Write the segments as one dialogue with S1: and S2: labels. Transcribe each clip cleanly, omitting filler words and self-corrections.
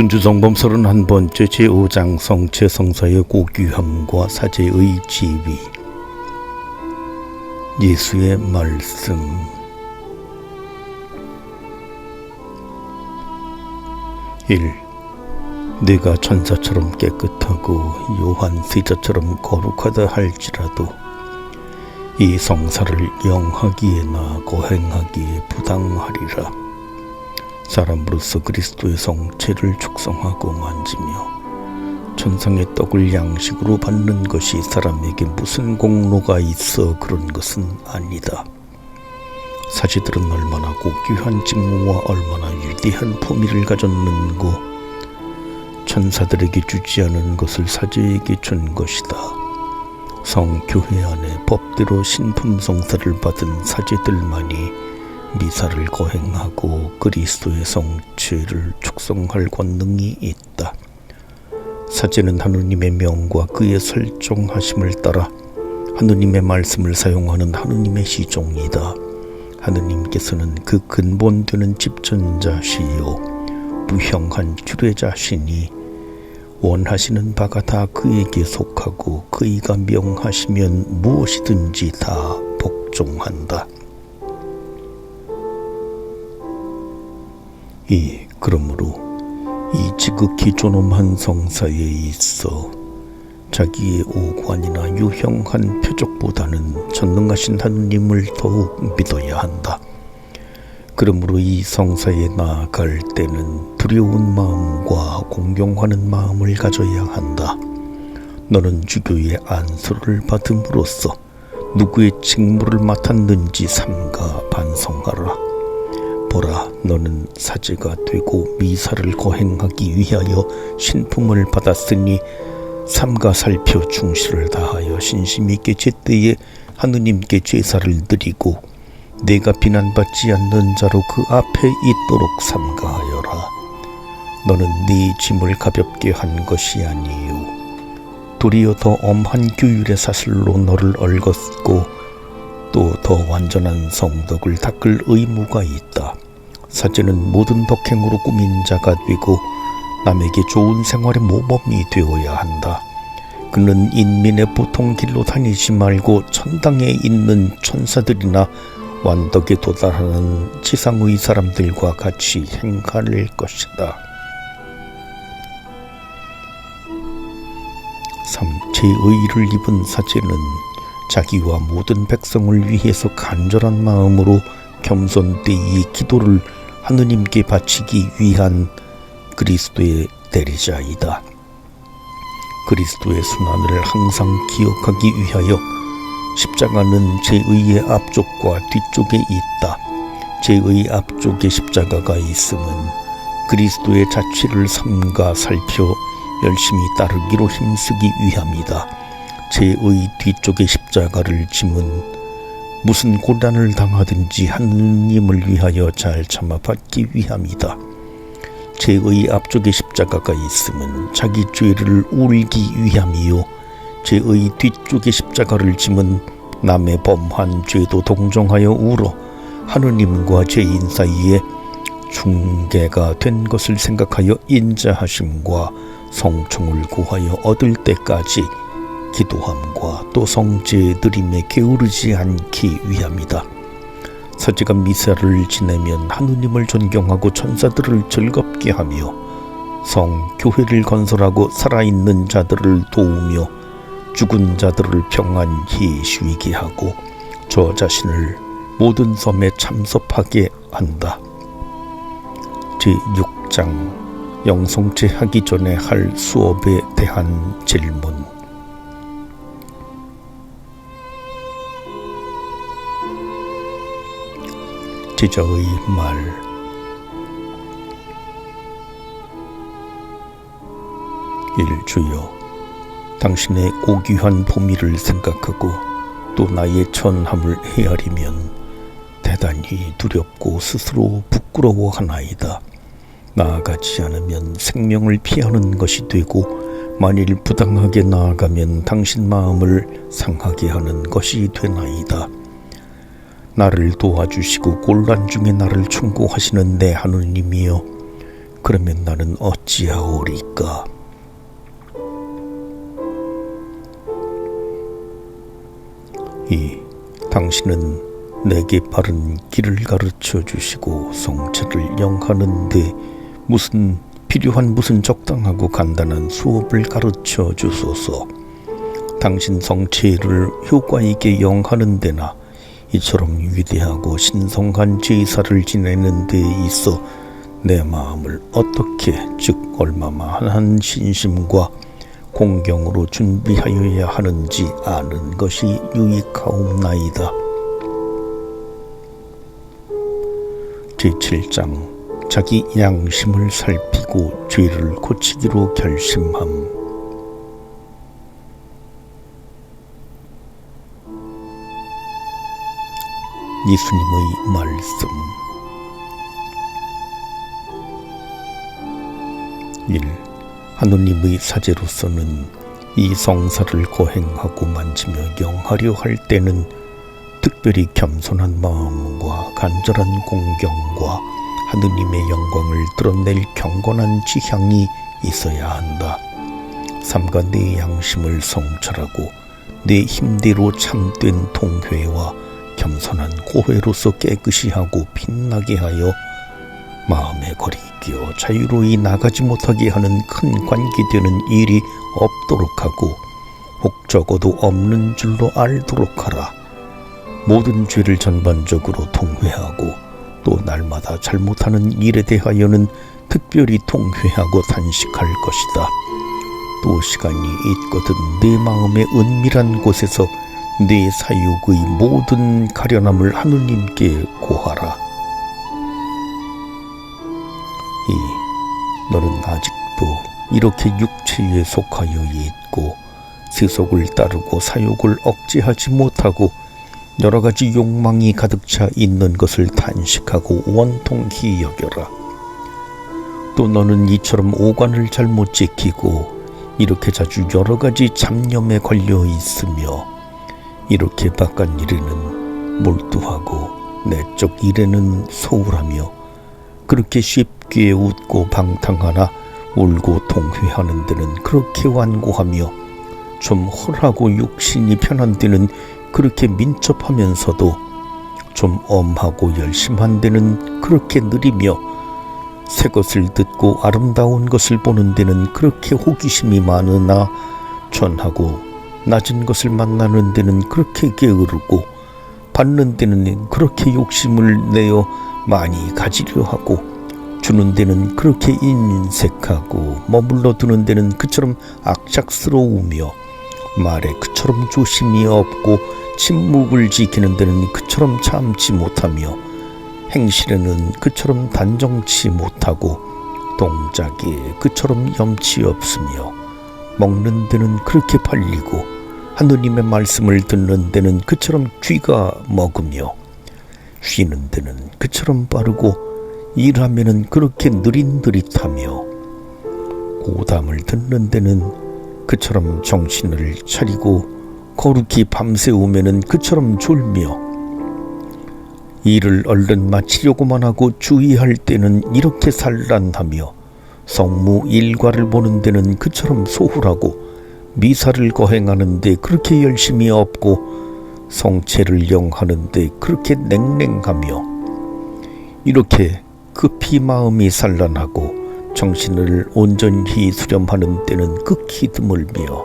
S1: 준주성범 31번째 제5장 성체 성사의 고귀함과 사제의 지위. 예수의 말씀. 1. 내가 천사처럼 깨끗하고 요한 세자처럼 거룩하다 할지라도 이 성사를 영하기에나 거행하기에 부당하리라. 사람으로서 그리스도의 성체를 축성하고 만지며 천상의 떡을 양식으로 받는 것이 사람에게 무슨 공로가 있어 그런 것은 아니다. 사제들은 얼마나 고귀한 직무와 얼마나 위대한 품위를 가졌는고 천사들에게 주지 않은 것을 사제에게 준 것이다. 성교회 안에 법대로 신품성사를 받은 사제들만이 미사를 거행하고 그리스도의 성체를 축성할 권능이 있다. 사제는 하느님의 명과 그의 설정하심을 따라 하느님의 말씀을 사용하는 하느님의 시종이다. 하느님께서는 그 근본되는 집전자시요 무형한 주례자시니 원하시는 바가 다 그에게 속하고 그이가 명하시면 무엇이든지 다 복종한다. 그러므로 이 지극히 존엄한 성사에 있어 자기의 오관이나 유형한 표적보다는 전능하신 하느님을 더욱 믿어야 한다. 그러므로 이 성사에 나아갈 때는 두려운 마음과 공경하는 마음을 가져야 한다. 너는 주교의 안수를 받음으로써 누구의 직무를 맡았는지 삼가 반성하라. 보라, 너는 사제가 되고 미사를 거행하기 위하여 신품을 받았으니 삼가 살펴 충실을 다하여 신심 있게 제때에 하느님께 제사를 드리고 내가 비난받지 않는 자로 그 앞에 있도록 삼가하여라. 너는 네 짐을 가볍게 한 것이 아니요 도리어 더 엄한 규율의 사슬로 너를 얽었고 또 더 완전한 성덕을 닦을 의무가 있다. 사제는 모든 덕행으로 꾸민 자가 되고 남에게 좋은 생활의 모범이 되어야 한다. 그는 인민의 보통 길로 다니지 말고 천당에 있는 천사들이나 완덕에 도달하는 지상의 사람들과 같이 행할 것이다. 3. 제의를 입은 사제는 자기와 모든 백성을 위해서 간절한 마음으로 겸손되이 기도를 하느님께 바치기 위한 그리스도의 대리자이다. 그리스도의 순환을 항상 기억하기 위하여 십자가는 제의의 앞쪽과 뒤쪽에 있다. 제의 앞쪽에 십자가가 있음은 그리스도의 자취를 삼가 살펴 열심히 따르기로 힘쓰기 위함이다. 제의 뒤쪽에 십자가를 짐은 무슨 고난을 당하든지 하느님을 위하여 잘 참아 받기 위함이다. 제의 앞쪽에 십자가가 있음은 자기 죄를 울기 위함이요 제의 뒤쪽에 십자가를 짐은 남의 범한 죄도 동정하여 울어 하느님과 죄인 사이에 중개가 된 것을 생각하여 인자하심과 성총을 구하여 얻을 때까지 기도함과 또 성제 드림에 게으르지 않기 위함이다. 사제가 미사를 지내면 하느님을 존경하고 천사들을 즐겁게 하며 성교회를 건설하고 살아있는 자들을 도우며 죽은 자들을 평안히 쉬게 하고 저 자신을 모든 섬에 참석하게 한다. 제6장 영성체 하기 전에 할 수업에 대한 질문. 제자의 말. 1. 주여, 당신의 고귀한 품위를 생각하고 또 나의 천함을 헤아리면 대단히 두렵고 스스로 부끄러워하나이다. 나아가지 않으면 생명을 피하는 것이 되고 만일 부당하게 나아가면 당신 마음을 상하게 하는 것이 되나이다. 나를 도와주시고 곤란 중에 나를 충고하시는 내 하느님이여, 그러면 나는 어찌하오리까? 당신은 내게 바른 길을 가르쳐 주시고 성체를 영하는데 무슨 적당하고 간단한 수업을 가르쳐 주소서. 당신 성체를 효과 있게 영하는 데나 이처럼 위대하고 신성한 제사를 지내는 데 있어 내 마음을 어떻게, 즉 얼마만한 신심과 공경으로 준비하여야 하는지 아는 것이 유익하옵나이다. 제7장 자기 양심을 살피고 죄를 고치기로 결심함. 예수님의 말씀. 1. 하느님의 사제로서는 이 성사를 거행하고 만지며 영하려 할 때는 특별히 겸손한 마음과 간절한 공경과 하느님의 영광을 드러낼 경건한 지향이 있어야 한다. 삼가 내 양심을 성찰하고 내 힘대로 참된 통회와 겸손한 고회로서 깨끗이 하고 빛나게 하여 마음에 거리 끼어 자유로이 나가지 못하게 하는 큰 관계되는 일이 없도록 하고 혹 적어도 없는 줄로 알도록 하라. 모든 죄를 전반적으로 통회하고 또 날마다 잘못하는 일에 대하여는 특별히 통회하고 단식할 것이다. 또 시간이 있거든 내 마음의 은밀한 곳에서 내 사육의 모든 가련함을 하느님께 고하라. 2. 너는 아직도 이렇게 육체에 속하여 있고 세속을 따르고 사욕을 억제하지 못하고 여러 가지 욕망이 가득 차 있는 것을 단식하고 원통히 여겨라. 또 너는 이처럼 오관을 잘못 지키고 이렇게 자주 여러 가지 잡념에 걸려 있으며 이렇게 바깥 일에는 몰두하고 내적 일에는 소홀하며 그렇게 쉽게 웃고 방탕하나 울고 통회하는 데는 그렇게 완고하며 좀 헐하고 육신이 편한 데는 그렇게 민첩하면서도 좀 엄하고 열심한 데는 그렇게 느리며 새 것을 듣고 아름다운 것을 보는 데는 그렇게 호기심이 많으나 천하고 낮은 것을 만나는 데는 그렇게 게으르고 받는 데는 그렇게 욕심을 내어 많이 가지려 하고 주는 데는 그렇게 인색하고 머물러 두는 데는 그처럼 악착스러우며 말에 그처럼 조심이 없고 침묵을 지키는 데는 그처럼 참지 못하며 행실에는 그처럼 단정치 못하고 동작에 그처럼 염치 없으며 먹는 데는 그렇게 팔리고 하느님의 말씀을 듣는 데는 그처럼 귀가 먹으며 쉬는 데는 그처럼 빠르고 일하면은 그렇게 느릿느릿하며 고담을 듣는 데는 그처럼 정신을 차리고 거룩히 밤새우면은 그처럼 졸며 일을 얼른 마치려고만 하고 주의할 때는 이렇게 산란하며 성무 일과를 보는 데는 그처럼 소홀하고 미사를 거행하는데 그렇게 열심이 없고 성체를 영하는데 그렇게 냉랭하며 이렇게 급히 마음이 산란하고 정신을 온전히 수렴하는 때는 극히 드물며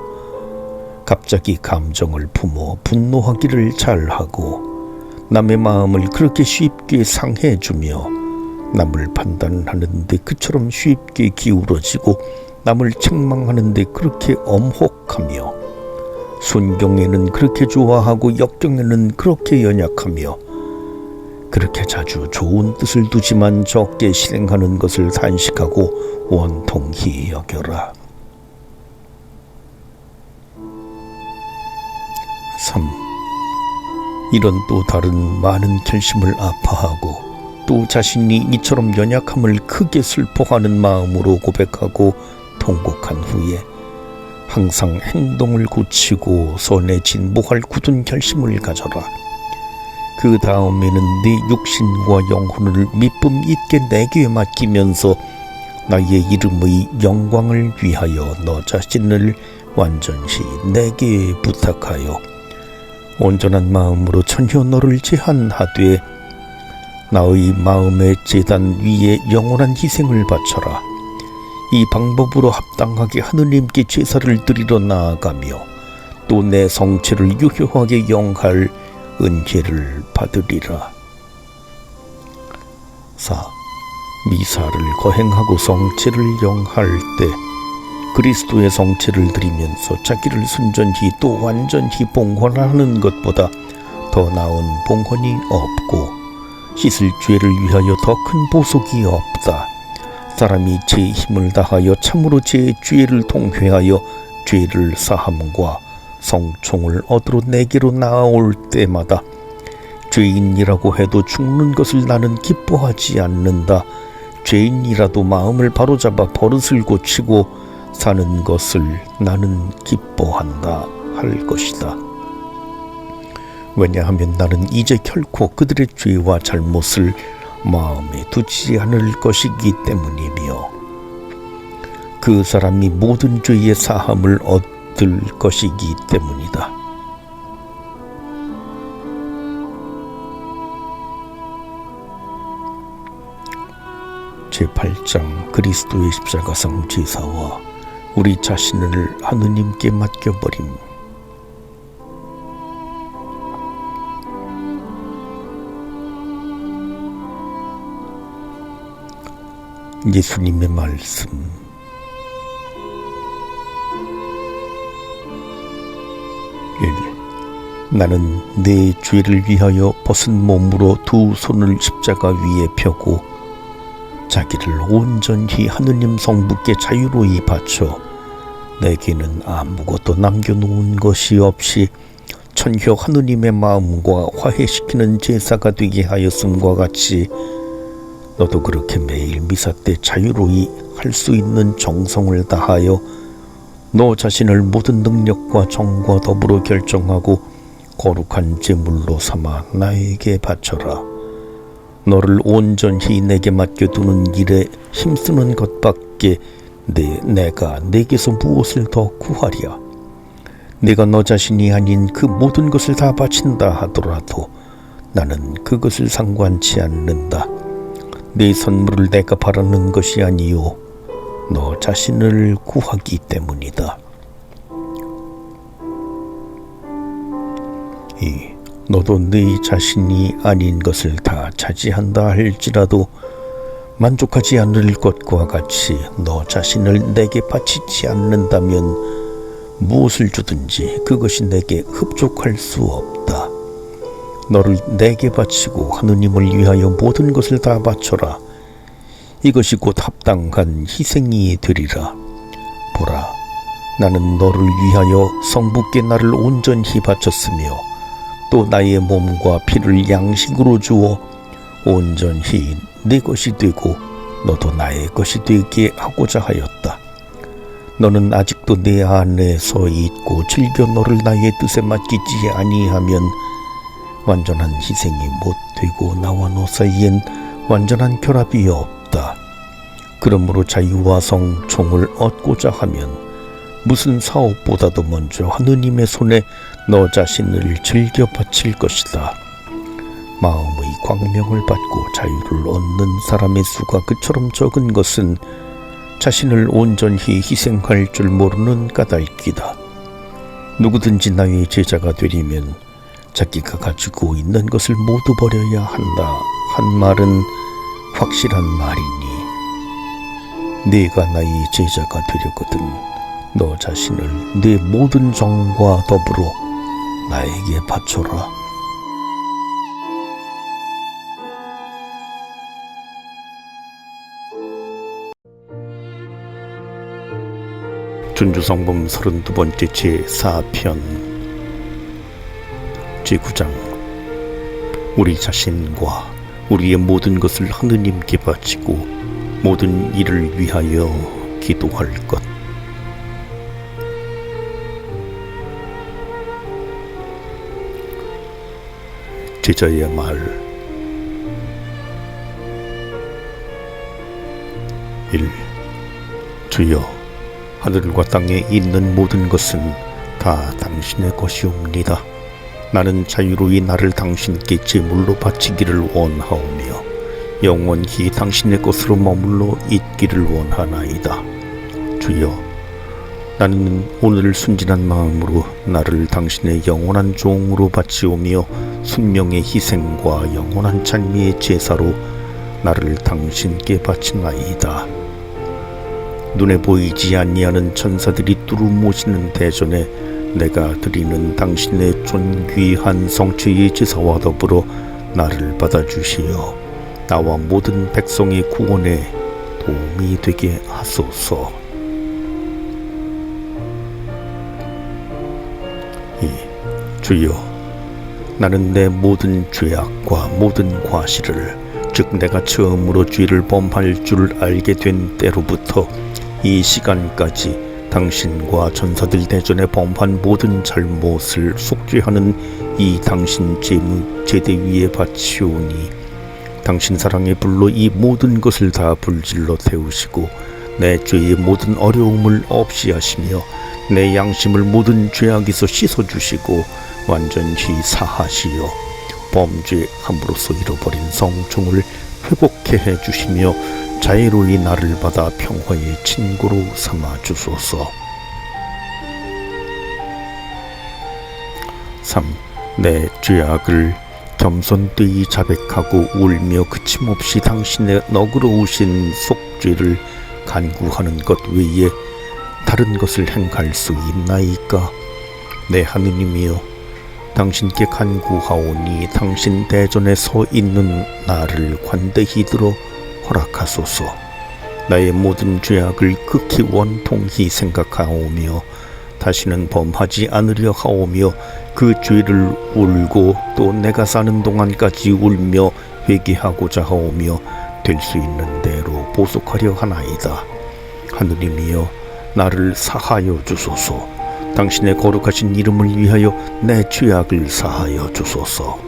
S1: 갑자기 감정을 품어 분노하기를 잘하고 남의 마음을 그렇게 쉽게 상해주며 남을 판단하는데 그처럼 쉽게 기울어지고 남을 책망하는데 그렇게 엄혹하며 순경에는 그렇게 좋아하고 역경에는 그렇게 연약하며 그렇게 자주 좋은 뜻을 두지만 적게 실행하는 것을 단식하고 원통히 여겨라. 3. 이런 또 다른 많은 결심을 아파하고 또 자신이 이처럼 연약함을 크게 슬퍼하는 마음으로 고백하고 통곡한 후에 항상 행동을 고치고 선에 진보할 굳은 결심을 가져라. 그 다음에는 네 육신과 영혼을 미쁨 있게 내게 맡기면서 나의 이름의 영광을 위하여 너 자신을 완전히 내게 부탁하여 온전한 마음으로 전혀 너를 제한하되 나의 마음의 제단 위에 영원한 희생을 바쳐라. 이 방법으로 합당하게 하느님께 제사를 드리러 나아가며 또 내 성체를 유효하게 영할 은혜를 받으리라. 4. 미사를 거행하고 성체를 영할 때 그리스도의 성체를 드리면서 자기를 순전히 또 완전히 봉헌하는 것보다 더 나은 봉헌이 없고 씻을 죄를 위하여 더 큰 보속이 없다. 사람이 제 힘을 다하여 참으로 제 죄를 통회하여 죄를 사함과 성총을 얻으러 내게로 나아올 때마다 죄인이라고 해도 죽는 것을 나는 기뻐하지 않는다. 죄인이라도 마음을 바로잡아 버릇을 고치고 사는 것을 나는 기뻐한다 할 것이다. 왜냐하면 나는 이제 결코 그들의 죄와 잘못을 마음에 두지 않을 것이기 때문이며 그 사람이 모든 죄의 사함을 얻을 것이기 때문이다. 제8장 그리스도의 십자가상 제사와 우리 자신을 하느님께 맡겨버림. 예수님의 말씀. 1. 나는 내 죄를 위하여 벗은 몸으로 두 손을 십자가 위에 펴고 자기를 온전히 하느님 성부께 자유로이 바쳐 내게는 아무것도 남겨놓은 것이 없이 천혀 하느님의 마음과 화해시키는 제사가 되게 하였음과 같이 너도 그렇게 매일 미사 때 자유로이 할 수 있는 정성을 다하여 너 자신을 모든 능력과 정과 더불어 결정하고 거룩한 제물로 삼아 나에게 바쳐라. 너를 온전히 내게 맡겨두는 일에 힘쓰는 것밖에 내가 내게서 무엇을 더 구하랴. 내가 너 자신이 아닌 그 모든 것을 다 바친다 하더라도 나는 그것을 상관치 않는다. 네 선물을 내가 바라는 것이 아니요 너 자신을 구하기 때문이다. 2. 너도 네 자신이 아닌 것을 다 차지한다 할지라도 만족하지 않을 것과 같이 너 자신을 내게 바치지 않는다면 무엇을 주든지 그것이 내게 흡족할 수 없다. 너를 내게 바치고 하느님을 위하여 모든 것을 다 바쳐라. 이것이 곧 합당한 희생이 되리라. 보라, 나는 너를 위하여 성부께 나를 온전히 바쳤으며 또 나의 몸과 피를 양식으로 주어 온전히 내 것이 되고 너도 나의 것이 되게 하고자 하였다. 너는 아직도 내 안에서 있고 즐겨 너를 나의 뜻에 맡기지 아니하면 완전한 희생이 못 되고 나와 너 사이엔 완전한 결합이 없다. 그러므로 자유와 성총을 얻고자 하면 무슨 사업보다도 먼저 하느님의 손에 너 자신을 즐겨 바칠 것이다. 마음의 광명을 받고 자유를 얻는 사람의 수가 그처럼 적은 것은 자신을 온전히 희생할 줄 모르는 까닭이다. 누구든지 나의 제자가 되려면 자기가 가지고 있는 것을 모두 버려야 한다 한 말은 확실한 말이니 네가 나의 제자가 되려거든 너 자신을 네 모든 정과 더불어 나에게 바쳐라. 준주성범 32번째 제4편 제9장 우리 자신과 우리의 모든 것을 하느님께 바치고 모든 일을 위하여 기도할 것. 제자의 말. 1. 주여, 하늘과 땅에 있는 모든 것은 다 당신의 것이옵니다. 나는 자유로이 나를 당신께 제물로 바치기를 원하오며 영원히 당신의 것으로 머물러 있기를 원하나이다. 주여, 나는 오늘 순진한 마음으로 나를 당신의 영원한 종으로 바치오며 순명의 희생과 영원한 찬미의 제사로 나를 당신께 바치나이다. 눈에 보이지 아니하는 천사들이 뚜루 모시는 대전에 내가 드리는 당신의 존귀한 성체의 제사와 더불어 나를 받아주시어 나와 모든 백성의 구원에 도움이 되게 하소서. 주여, 나는 내 모든 죄악과 모든 과실을, 즉 내가 처음으로 죄를 범할 줄 알게 된 때로부터 이 시간까지 당신과 천사들 대전에 범한 모든 잘못을 속죄하는 이 당신 제대 위에 바치오니 당신 사랑의 불로 이 모든 것을 다 불질러 태우시고 내 죄의 모든 어려움을 없이 하시며 내 양심을 모든 죄악에서 씻어주시고 완전히 사하시어 범죄함으로써 잃어버린 성종을 회복해 해주시며 자애로이 나를 받아 평화의 친구로 삼아 주소서. 3. 내 죄악을 겸손되이 자백하고 울며 그침없이 당신의 너그러우신 속죄를 간구하는 것 외에 다른 것을 행할 수 있나이까? 내 하느님이여, 당신께 간구하오니 당신 대전에 서 있는 나를 관대히 들어 허락하소서. 나의 모든 죄악을 극히 원통히 생각하오며 다시는 범하지 않으려 하오며 그 죄를 울고 또 내가 사는 동안까지 울며 회개하고자 하오며 될 수 있는 대로 보속하려 하나이다. 하느님이여, 나를 사하여 주소서. 당신의 거룩하신 이름을 위하여 내 죄악을 사하여 주소서.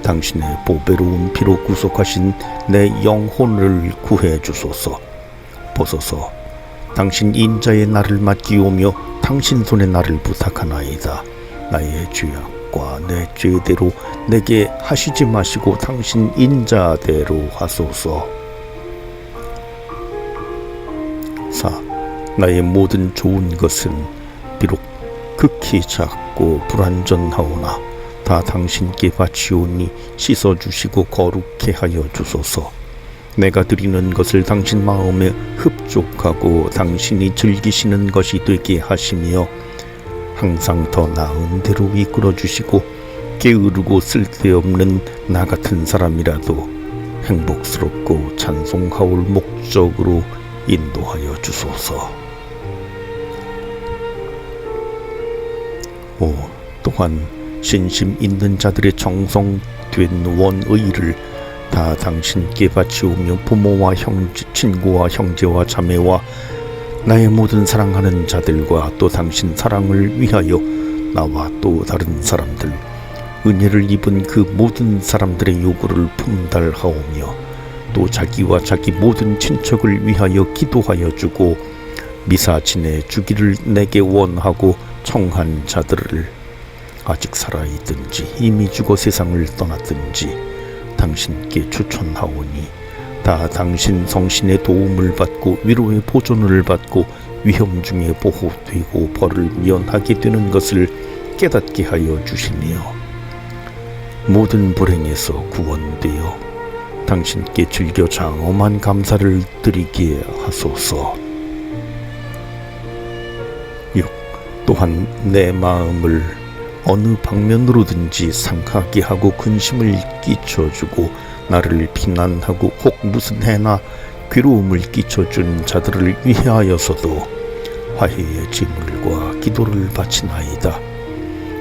S1: 당신의 보배로운 피로 구속하신 내 영혼을 구해 주소서. 보소서, 당신 인자의 나를 맡기오며 당신 손에 나를 부탁하나이다. 나의 죄악과 내 죄대로 내게 하시지 마시고 당신 인자대로 하소서. 4. 나의 모든 좋은 것은 비록 극히 작고 불완전하오나 다 당신께 바치오니 씻어주시고 거룩해 하여 주소서. 내가 드리는 것을 당신 마음에 흡족하고 당신이 즐기시는 것이 되게 하시며 항상 더 나은 대로 이끌어 주시고 게으르고 쓸데없는 나 같은 사람이라도 행복스럽고 찬송하올 목적으로 인도하여 주소서. 또한 신심 있는 자들의 정성된 원의를 다 당신께 바치오며 부모와 친구와 형제와 자매와 나의 모든 사랑하는 자들과 또 당신 사랑을 위하여 나와 또 다른 사람들, 은혜를 입은 그 모든 사람들의 요구를 품달하오며 또 자기와 자기 모든 친척을 위하여 기도하여 주고 미사 지내 주기를 내게 원하고 청한 자들을 아직 살아있든지 이미 죽어 세상을 떠났든지 당신께 추천하오니 다 당신 성신의 도움을 받고 위로의 보존을 받고 위험 중에 보호되고 벌을 면하게 되는 것을 깨닫게 하여 주시며 모든 불행에서 구원되어 당신께 즐겨 장엄한 감사를 드리게 하소서. 6. 또한 내 마음을 어느 방면으로든지 상하게 하고 근심을 끼쳐주고 나를 비난하고 혹 무슨 해나 괴로움을 끼쳐준 자들을 위하여서도 화해의 제물과 기도를 바치나이다.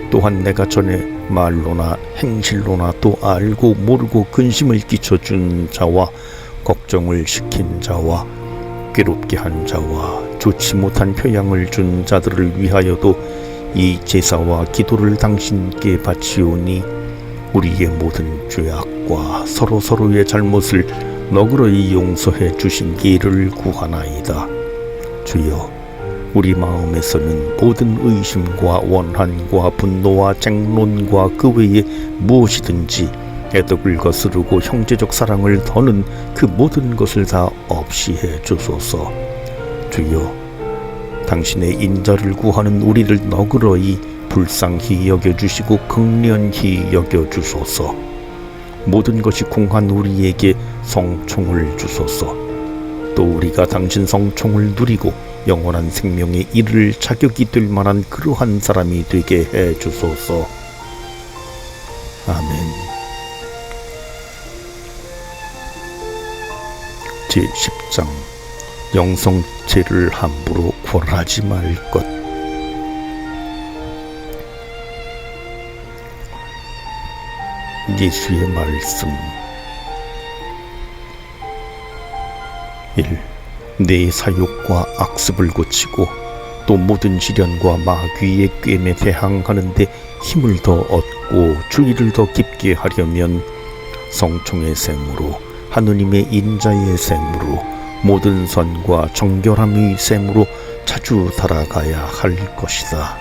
S1: 또한 내가 전에 말로나 행실로나 또 알고 모르고 근심을 끼쳐준 자와 걱정을 시킨 자와 괴롭게 한 자와 좋지 못한 표양을 준 자들을 위하여도 이 제사와 기도를 당신께 바치오니 우리의 모든 죄악과 서로서로의 잘못을 너그러이 용서해 주신 기를 구하나이다. 주여, 우리 마음에서는 모든 의심과 원한과 분노와 쟁론과 그 외에 무엇이든지 애덕을 거스르고 형제적 사랑을 더는 그 모든 것을 다 없이 해 주소서. 주여, 당신의 인자를 구하는 우리를 너그러이 불쌍히 여겨주시고 긍휼히 여겨주소서. 모든 것이 궁한 우리에게 성총을 주소서. 또 우리가 당신 성총을 누리고 영원한 생명에 이를 자격이 될 만한 그러한 사람이 되게 해 주소서. 아멘. 제10장 영성죄를 함부로 권하지 말 것. 예수의 말씀. 1. 내 사욕과 악습을 고치고 또 모든 시련과 마귀의 꾀에 대항하는 데 힘을 더 얻고 주의를 더 깊게 하려면 성총의 셈으로 하느님의 인자의 셈으로 모든 선과 정결함의 셈으로 자주 달아가야 할 것이다.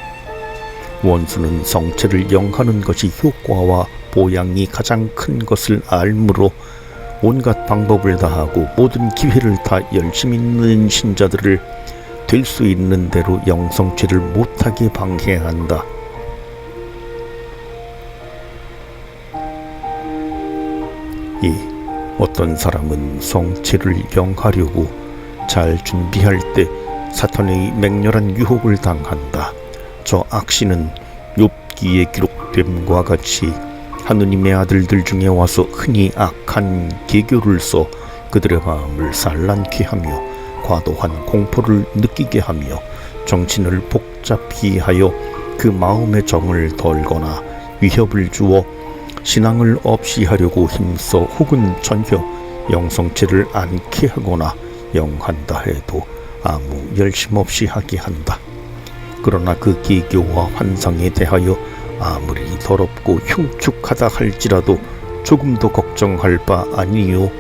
S1: 원수는 성체를 영하는 것이 효과와 보양이 가장 큰 것을 알므로 온갖 방법을 다하고 모든 기회를 다 열심 있는 신자들을 될 수 있는 대로 영성체를 못하게 방해한다. 어떤 사람은 성체를 영하려고 잘 준비할 때 사탄의 맹렬한 유혹을 당한다. 저 악신은 욥기에 기록됨과 같이 하느님의 아들들 중에 와서 흔히 악한 계교를 써 그들의 마음을 산란케 하며 과도한 공포를 느끼게 하며 정신을 복잡히 하여 그 마음의 정을 덜거나 위협을 주어 신앙을 없이 하려고 힘써 혹은 전혀 영성체를 않게 하거나 영한다 해도 아무 열심 없이 하게 한다. 그러나 그 계교와 환상에 대하여 아무리 더럽고 흉측하다 할지라도 조금도 걱정할 바 아니요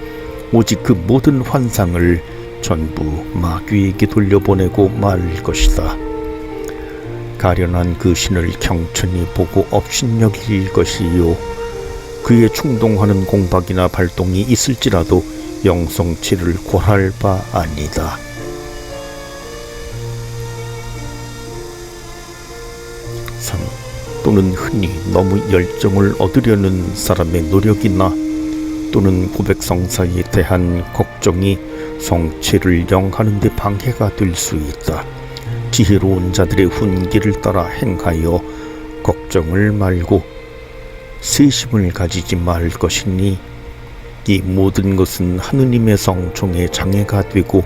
S1: 오직 그 모든 환상을 전부 마귀에게 돌려보내고 말 것이다. 가련한 그 신을 경천히 보고 업신여길 것이요 그에 충동하는 공박이나 발동이 있을지라도 영성체를 고할 바 아니다. 3. 또는 흔히 너무 열정을 얻으려는 사람의 노력이나 또는 고백성사에 대한 걱정이 성체를 영하는 데 방해가 될 수 있다. 지혜로운 자들의 훈계를 따라 행하여 걱정을 말고 세심을 가지지 말 것이니 이 모든 것은 하느님의 성총에 장애가 되고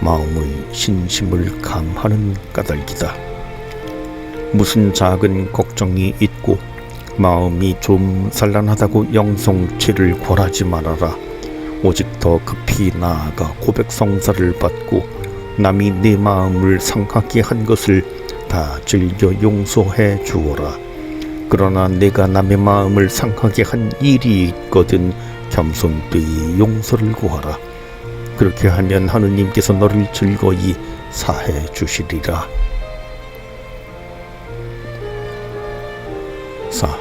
S1: 마음의 신심을 감하는 까닭이다. 무슨 작은 걱정이 있고 마음이 좀 산란하다고 영성체를 권하지 말아라. 오직 더 급히 나아가 고백성사를 받고 남이 내 마음을 상하게 한 것을 다 즐겨 용서해 주어라. 그러나 내가 남의 마음을 상하게 한 일이 있거든 겸손되이 용서를 구하라. 그렇게 하면 하느님께서 너를 즐거이 사해 주시리라. 4.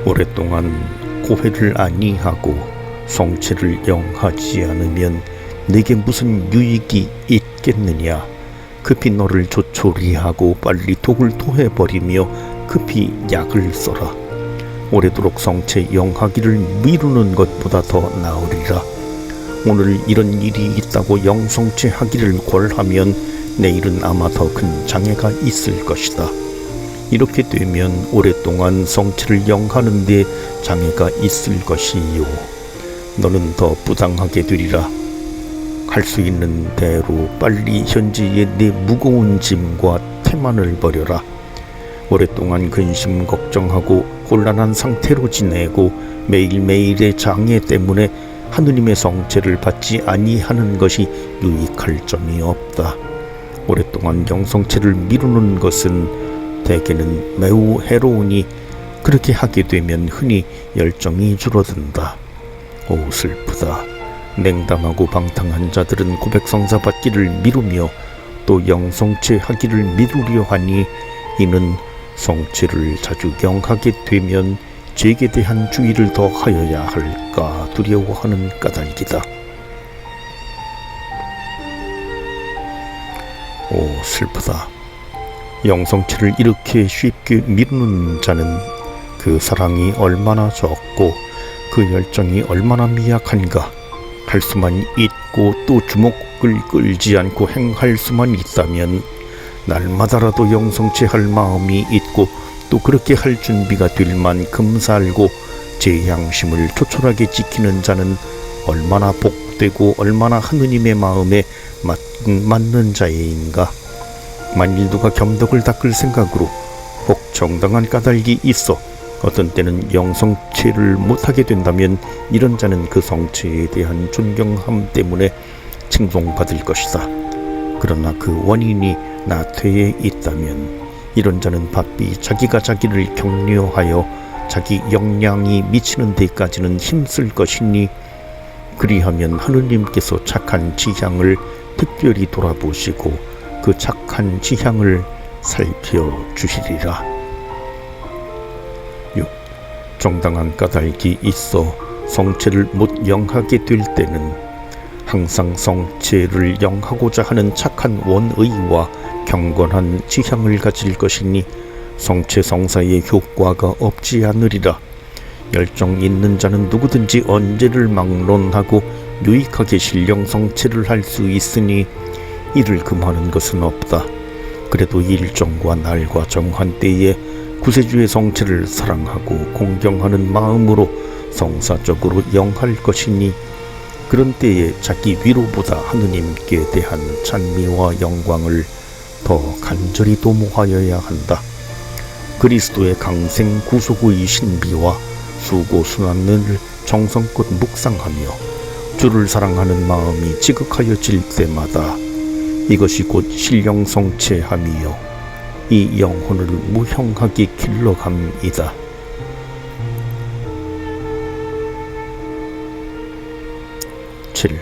S1: 오랫동안 고회를 아니하고 성체를 영하지 않으면 내게 무슨 유익이 있겠느냐. 급히 너를 조촐히하고 빨리 독을 토해버리며 급히 약을 써라. 오래도록 성체 영하기를 미루는 것보다 더 나으리라. 오늘 이런 일이 있다고 영성체 하기를 권하면 내일은 아마 더 큰 장애가 있을 것이다. 이렇게 되면 오랫동안 성체를 영하는 데 장애가 있을 것이요 너는 더 부당하게 되리라. 할 수 있는 대로 빨리 현재의 내 무거운 짐과 태만을 버려라. 오랫동안 근심 걱정하고 곤란한 상태로 지내고 매일매일의 장애 때문에 하느님의 성체를 받지 아니하는 것이 유익할 점이 없다. 오랫동안 영성체를 미루는 것은 대개는 매우 해로우니 그렇게 하게 되면 흔히 열정이 줄어든다. 오 슬프다. 냉담하고 방탕한 자들은 고백성사 받기를 미루며 또 영성체하기를 미루려 하니 이는 성체를 자주 영하게 되면 죄에 대한 주의를 더 하여야 할까 두려워하는 까닭이다. 오, 슬프다. 영성체를 이렇게 쉽게 미루는 자는 그 사랑이 얼마나 적고 그 열정이 얼마나 미약한가. 할 수만 있고 또 주목을 끌지 않고 행할 수만 있다면 날마다라도 영성체할 마음이 있고 또 그렇게 할 준비가 될 만큼 살고 제 양심을 초촐하게 지키는 자는 얼마나 복되고 얼마나 하느님의 마음에 맞는 자인가. 만일 누가 겸덕을 닦을 생각으로 혹 정당한 까닭이 있어 어떤 때는 영성체를 못하게 된다면 이런 자는 그 성체에 대한 존경함 때문에 칭송받을 것이다. 그러나 그 원인이 나태에 있다면 이런 자는 바삐 자기가 자기를 격려하여 자기 역량이 미치는 데까지는 힘쓸 것이니 그리하면 하느님께서 착한 지향을 특별히 돌아보시고 그 착한 지향을 살펴주시리라. 6. 정당한 까닭이 있어 성체를 못 영하게 될 때는 항상 성체를 영하고자 하는 착한 원의와 경건한 지향을 가질 것이니 성체 성사의 효과가 없지 않으리라. 열정 있는 자는 누구든지 언제를 막론하고 유익하게 신령 성체를 할 수 있으니 이를 금하는 것은 없다. 그래도 일정과 날과 정한 때에 구세주의 성체를 사랑하고 공경하는 마음으로 성사적으로 영할 것이니 그런 때에 자기 위로보다 하느님께 대한 찬미와 영광을 더 간절히 도모하여야 한다. 그리스도의 강생 구속의 신비와 수고 순환을 정성껏 묵상하며 주를 사랑하는 마음이 지극하여질 때마다 이것이 곧 신령성체함이요 이 영혼을 무형하게 길러감이다. 7.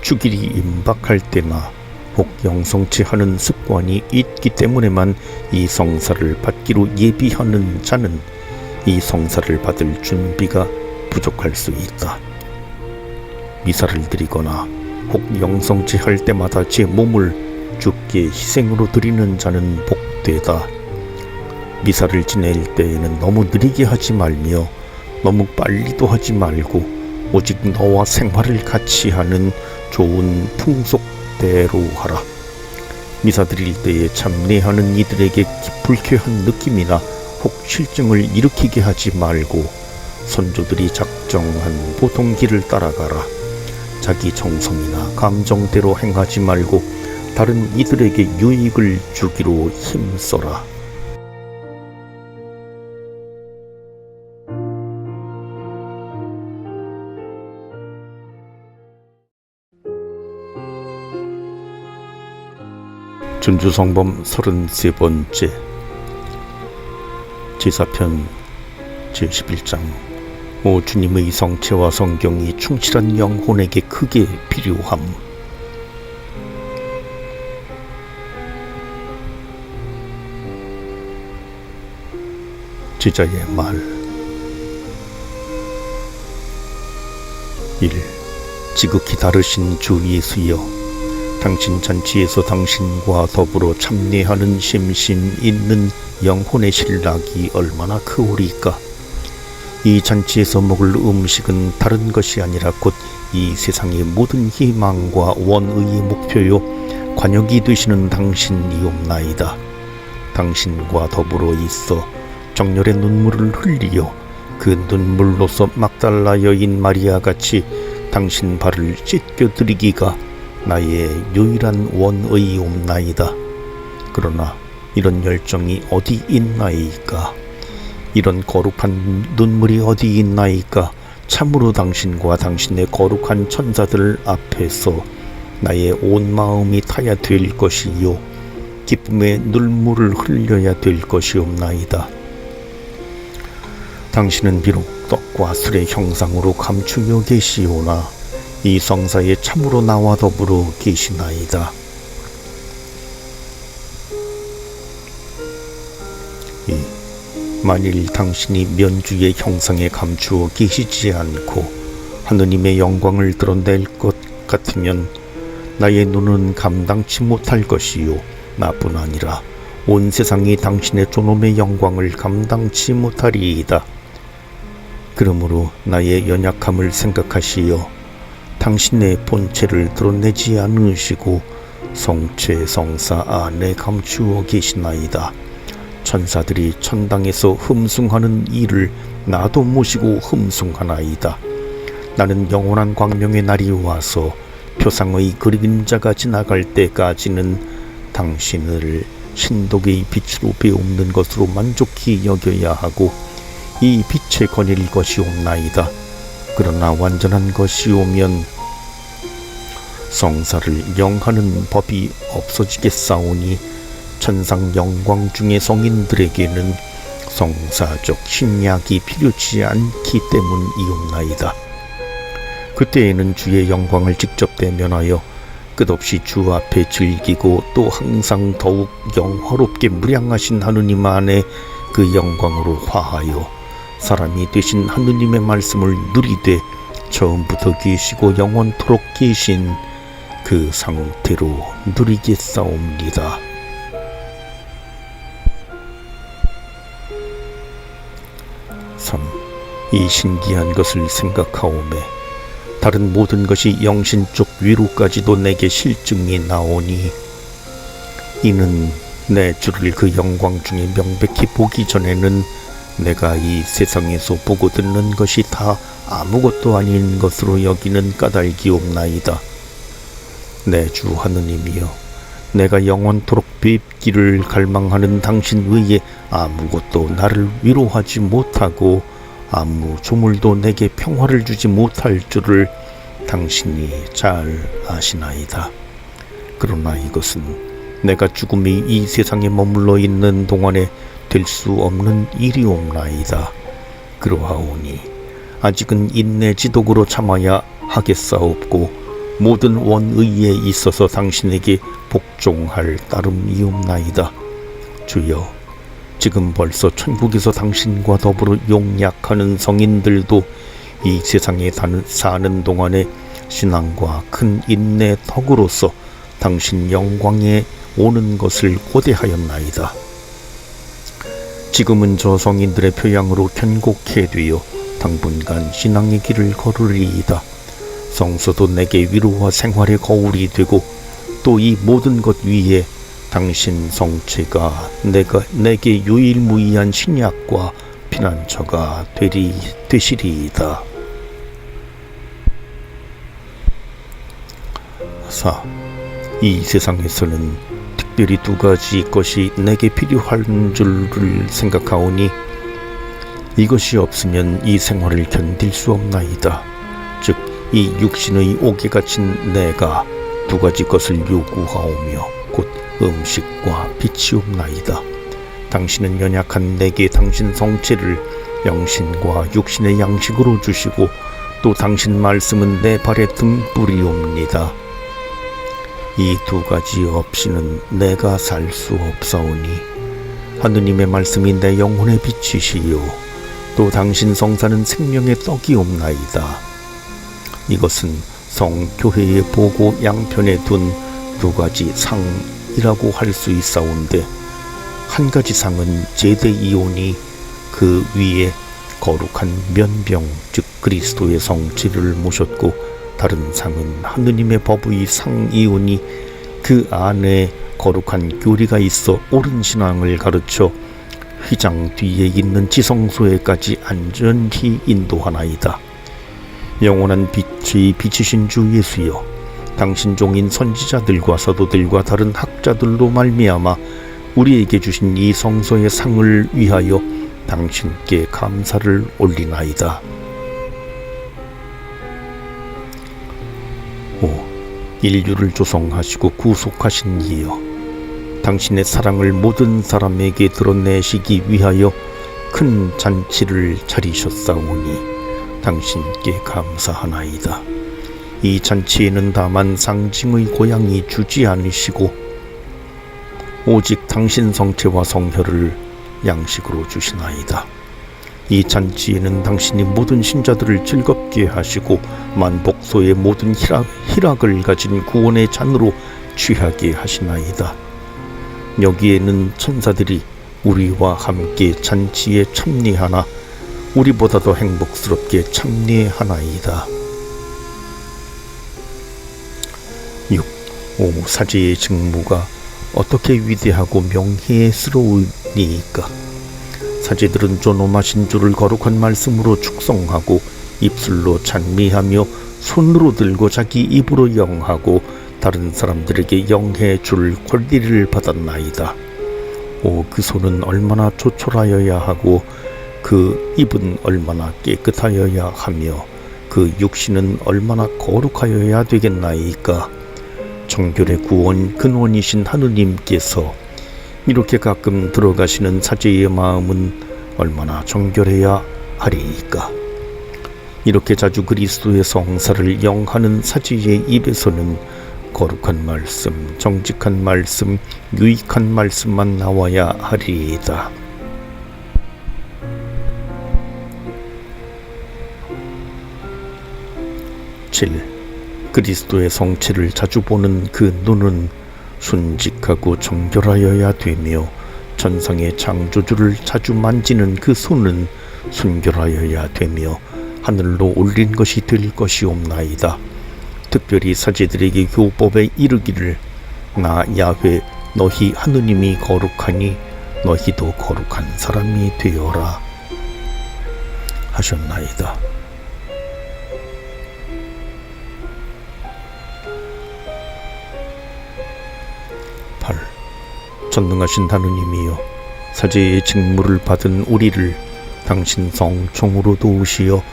S1: 주길이 임박할 때나 혹 영성체하는 습관이 있기 때문에만 이 성사를 받기로 예비하는 자는 이 성사를 받을 준비가 부족할 수 있다. 미사를 드리거나 혹 영성체할 때마다 제 몸을 주께 희생으로 드리는 자는 복되다. 미사를 지낼 때에는 너무 느리게 하지 말며 너무 빨리도 하지 말고 오직 너와 생활을 같이 하는 좋은 풍속대로 하라. 미사 드릴 때에 참례하는 이들에게 불쾌한 느낌이나 혹 실증을 일으키게 하지 말고 선조들이 작정한 보통 길을 따라가라. 자기 정성이나 감정대로 행하지 말고 다른 이들에게 유익을 주기로 힘써라. 준주성범 33번째 제사편 제11장. 오 주님의 성체와 성경이 충실한 영혼에게 크게 필요함. 제자의 말. 1. 지극히 다르신 주 예수여, 당신 잔치에서 당신과 더불어 참례하는 심심 있는 영혼의 신락이 얼마나 크오리까. 이 잔치에서 먹을 음식은 다른 것이 아니라 곧 이 세상의 모든 희망과 원의의 목표요 관역이 되시는 당신이옵나이다. 당신과 더불어 있어 정열의 눈물을 흘리어 그 눈물로서 막달라 여인 마리아같이 당신 발을 씻겨드리기가 나의 유일한 원의옵나이다. 그러나 이런 열정이 어디 있나이까? 이런 거룩한 눈물이 어디 있나이까? 참으로 당신과 당신의 거룩한 천사들 앞에서 나의 온 마음이 타야 될 것이요 기쁨의 눈물을 흘려야 될 것이옵나이다. 당신은 비록 떡과 술의 형상으로 감추며 계시오나 이 성사에 참으로 나와 더불어 계시나이다. 만일 당신이 면주의 형상에 감추어 계시지 않고 하느님의 영광을 드러낼 것 같으면 나의 눈은 감당치 못할 것이요 나뿐 아니라 온 세상이 당신의 존엄의 영광을 감당치 못하리이다. 그러므로 나의 연약함을 생각하시어 당신의 본체를 드러내지 않으시고 성체 성사 안에 감추어 계시나이다. 천사들이 천당에서 흠숭하는 이를 나도 모시고 흠숭하나이다. 나는 영원한 광명의 날이 와서 표상의 그림자가 지나갈 때까지는 당신을 신독의 빛으로 배우는 것으로 만족히 여겨야 하고 이 빛에 거닐 것이 옵나이다. 그러나 완전한 것이 오면 성사를 영하는 법이 없어지겠사오니 천상 영광 중의 성인들에게는 성사적 신약이 필요치 않기 때문이옵나이다. 그때에는 주의 영광을 직접 대면하여 끝없이 주 앞에 즐기고 또 항상 더욱 영화롭게 무량하신 하느님 안에 그 영광으로 화하여 사람이 되신 하느님의 말씀을 누리되 처음부터 계시고 영원토록 계신 그 상태로 누리겠사옵니다. 이 신기한 것을 생각하오매 다른 모든 것이 영신적 위로까지도 내게 실증이 나오니 이는 내 주를 그 영광 중에 명백히 보기 전에는 내가 이 세상에서 보고 듣는 것이 다 아무것도 아닌 것으로 여기는 까닭이옵나이다. 내 주 하느님이여, 내가 영원토록 뵙기를 갈망하는 당신 외에 아무것도 나를 위로하지 못하고 아무 조물도 내게 평화를 주지 못할 줄을 당신이 잘 아시나이다. 그러나 이것은 내가 죽음이 이 세상에 머물러 있는 동안에 될 수 없는 일이옵나이다. 그러하오니 아직은 인내 지독으로 참아야 하겠사옵고 모든 원의에 있어서 당신에게 복종할 따름이옵나이다. 주여, 지금 벌써 천국에서 당신과 더불어 용약하는 성인들도 이 세상에 사는 동안에 신앙과 큰 인내 덕으로서 당신 영광에 오는 것을 고대하였나이다. 지금은 저 성인들의 표양으로 견고케 되어 당분간 신앙의 길을 걸으리이다. 성서도 내게 위로와 생활의 거울이 되고 또 이 모든 것 위에 당신 성체가 내게 유일무이한 신약과 피난처가 되시리이다. 4. 이 세상에서는 특별히 두 가지 것이 내게 필요한 줄을 생각하오니 이것이 없으면 이 생활을 견딜 수 없나이다. 즉, 이 육신의 옥에 갇힌 내가 두 가지 것을 요구하오며 곧 음식과 빛이 없나이다. 당신은 연약한 내게 당신 성체를 영신과 육신의 양식으로 주시고 또 당신 말씀은 내 발의 등불이옵니다. 이 두 가지 없이는 내가 살 수 없사오니 하느님의 말씀이 내 영혼의 빛이시요 또 당신 성사는 생명의 떡이옵나이다. 이것은 성교회에 보고 양편에 둔 두 가지 상이라고 할 수 있사온데 한 가지 상은 제대이오니 그 위에 거룩한 면병 즉 그리스도의 성체를 모셨고 다른 상은 하느님의 법의 상이오니 그 안에 거룩한 교리가 있어 옳은 신앙을 가르쳐 휘장 뒤에 있는 지성소에까지 안전히 인도하나이다. 영원한 빛의 빛이신 주 예수여, 당신 종인 선지자들과 사도들과 다른 학자들로 말미암아 우리에게 주신 이 성소의 상을 위하여 당신께 감사를 올리나이다. 5. 인류를 조성하시고 구속하신 이여, 당신의 사랑을 모든 사람에게 드러내시기 위하여 큰 잔치를 차리셨사오니 당신께 감사하나이다. 이 잔치에는 다만 상징의 고향이 주지 않으시고 오직 당신 성체와 성혈을 양식으로 주시나이다. 이 잔치에는 당신이 모든 신자들을 즐겁게 하시고 만복소의 모든 희락을 가진 구원의 잔으로 취하게 하시나이다. 여기에는 천사들이 우리와 함께 잔치에 참여하나 우리보다 더 행복스럽게 참여하나이다. 6. 사제의 직무가 어떻게 위대하고 명예스러우니까. 사제들은 존엄하신 주를 거룩한 말씀으로 축성하고 입술로 찬미하며 손으로 들고 자기 입으로 영하고 다른 사람들에게 영해 줄 권리를 받았나이다. 그 손은 얼마나 조촐하여야 하고 그 입은 얼마나 깨끗하여야 하며 그 육신은 얼마나 거룩하여야 되겠나이까. 정결의 구원 근원이신 하느님께서 이렇게 가끔 들어가시는 사제의 마음은 얼마나 정결해야 하리이까. 이렇게 자주 그리스도의 성사를 영하는 사제의 입에서는 거룩한 말씀, 정직한 말씀, 유익한 말씀만 나와야 하리이다. 7. 그리스도의 성체를 자주 보는 그 눈은 순직하고 정결하여야 되며 전상의 창조주를 자주 만지는 그 손은 순결하여야 되며 하늘로 올린 것이 될 것이옵나이다. 특별히 사제들에게 교법에 이르기를 나 야훼 너희 하느님이 거룩하니 너희도 거룩한 사람이 되어라 하셨나이다. 8. 전능하신 하느님이여 사제의 직무를 받은 우리를 당신 성총으로 도우시어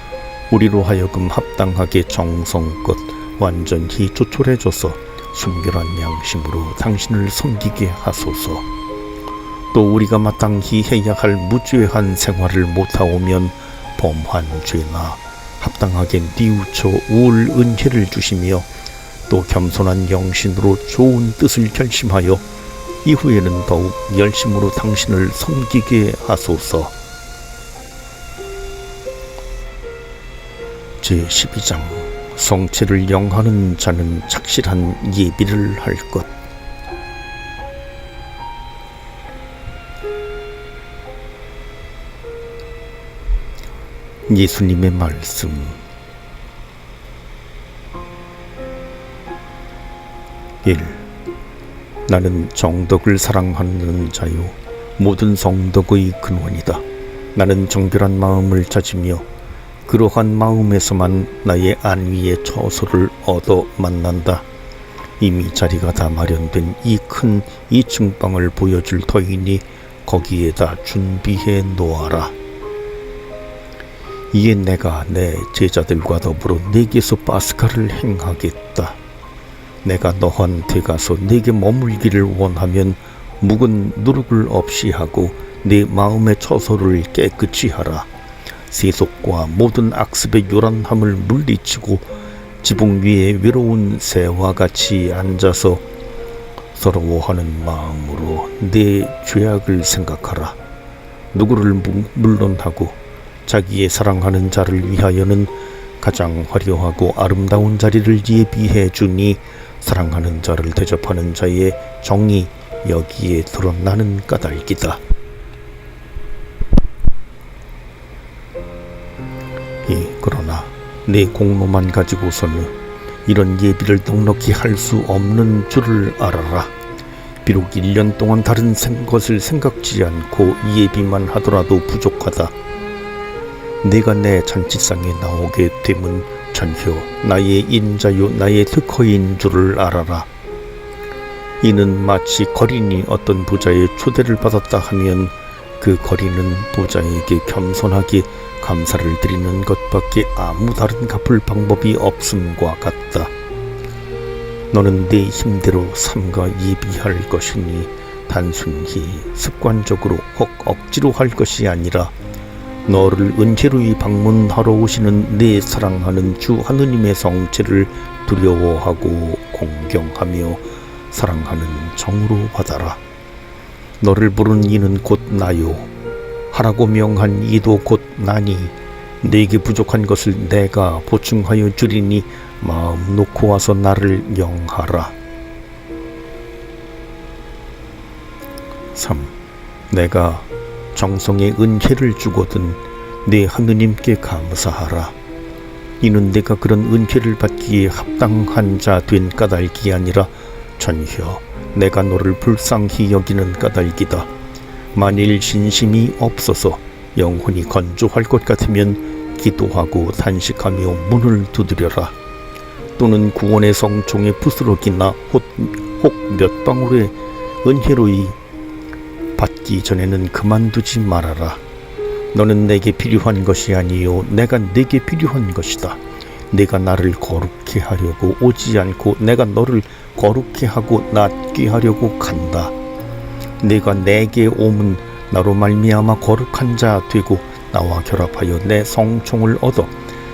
S1: 우리로 하여금 합당하게 정성껏 완전히 조촐해져서 순결한 양심으로 당신을 섬기게 하소서. 또 우리가 마땅히 해야 할 무죄한 생활을 못하오면 범한 죄나 합당하게 뉘우쳐 울 은혜를 주시며 또 겸손한 영신으로 좋은 뜻을 결심하여 이후에는 더욱 열심으로 당신을 섬기게 하소서. 제12장 성체를 영하는 자는 착실한 예비를 할 것. 예수님의 말씀. 1. 나는 정덕을 사랑하는 자요 모든 성덕의 근원이다. 나는 정결한 마음을 찾으며 그러한 마음에서만 나의 안위의 처소를 얻어 만난다. 이미 자리가 다 마련된 이 큰 2층 방을 보여줄 터이니 거기에다 준비해 놓아라. 이에 내가 내 제자들과 더불어 네게서 파스카를 행하겠다. 내가 너한테 가서 네게 머물기를 원하면 묵은 누룩을 없이 하고 네 마음의 처소를 깨끗이 하라. 세속과 모든 악습의 요란함을 물리치고 지붕 위에 외로운 새와 같이 앉아서 서러워하는 마음으로 내 죄악을 생각하라. 누구를 물론하고 자기의 사랑하는 자를 위하여는 가장 화려하고 아름다운 자리를 예비해 주니 사랑하는 자를 대접하는 자의 정이 여기에 드러나는 까닭이다. 그러나 내 공로만 가지고서는 이런 예비를 넉넉히 할 수 없는 줄을 알아라. 비록 1년 동안 다른 것을 생각지 않고 예비만 하더라도 부족하다. 내가 내 잔치상에 나오게 됨은 전혀 나의 인자요 나의 특허인 줄을 알아라. 이는 마치 거린이 어떤 부자의 초대를 받았다 하면 그 거린은 부자에게 겸손하게 감사를 드리는 것밖에 아무 다른 갚을 방법이 없음과 같다. 너는 내 힘대로 삼가 예비할 것이니 단순히 습관적으로 혹 억지로 할 것이 아니라 너를 은혜로이 방문하러 오시는 내 사랑하는 주 하느님의 성체를 두려워하고 공경하며 사랑하는 정으로 받아라. 너를 부른 이는 곧 나요 하라고 명한 이도 곧 나니 네게 부족한 것을 내가 보충하여 주리니 마음 놓고 와서 나를 영하라. 3. 내가 정성의 은혜를 주거든 네 하느님께 감사하라. 이는 내가 그런 은혜를 받기에 합당한 자 된 까닭이 아니라 전혀 내가 너를 불쌍히 여기는 까닭이다. 만일 신심이 없어서 영혼이 건조할 것 같으면 기도하고 단식하며 문을 두드려라. 또는 구원의 성종의 부스러기나 혹 몇 방울의 은혜로이 받기 전에는 그만두지 말아라. 너는 내게 필요한 것이 아니요 내가 네게 필요한 것이다. 내가 나를 거룩해 하려고 오지 않고 내가 너를 거룩해 하고 낫게 하려고 간다. 내가 내게 오면 나로 말미암아 거룩한 자 되고 나와 결합하여 내 성총을 얻어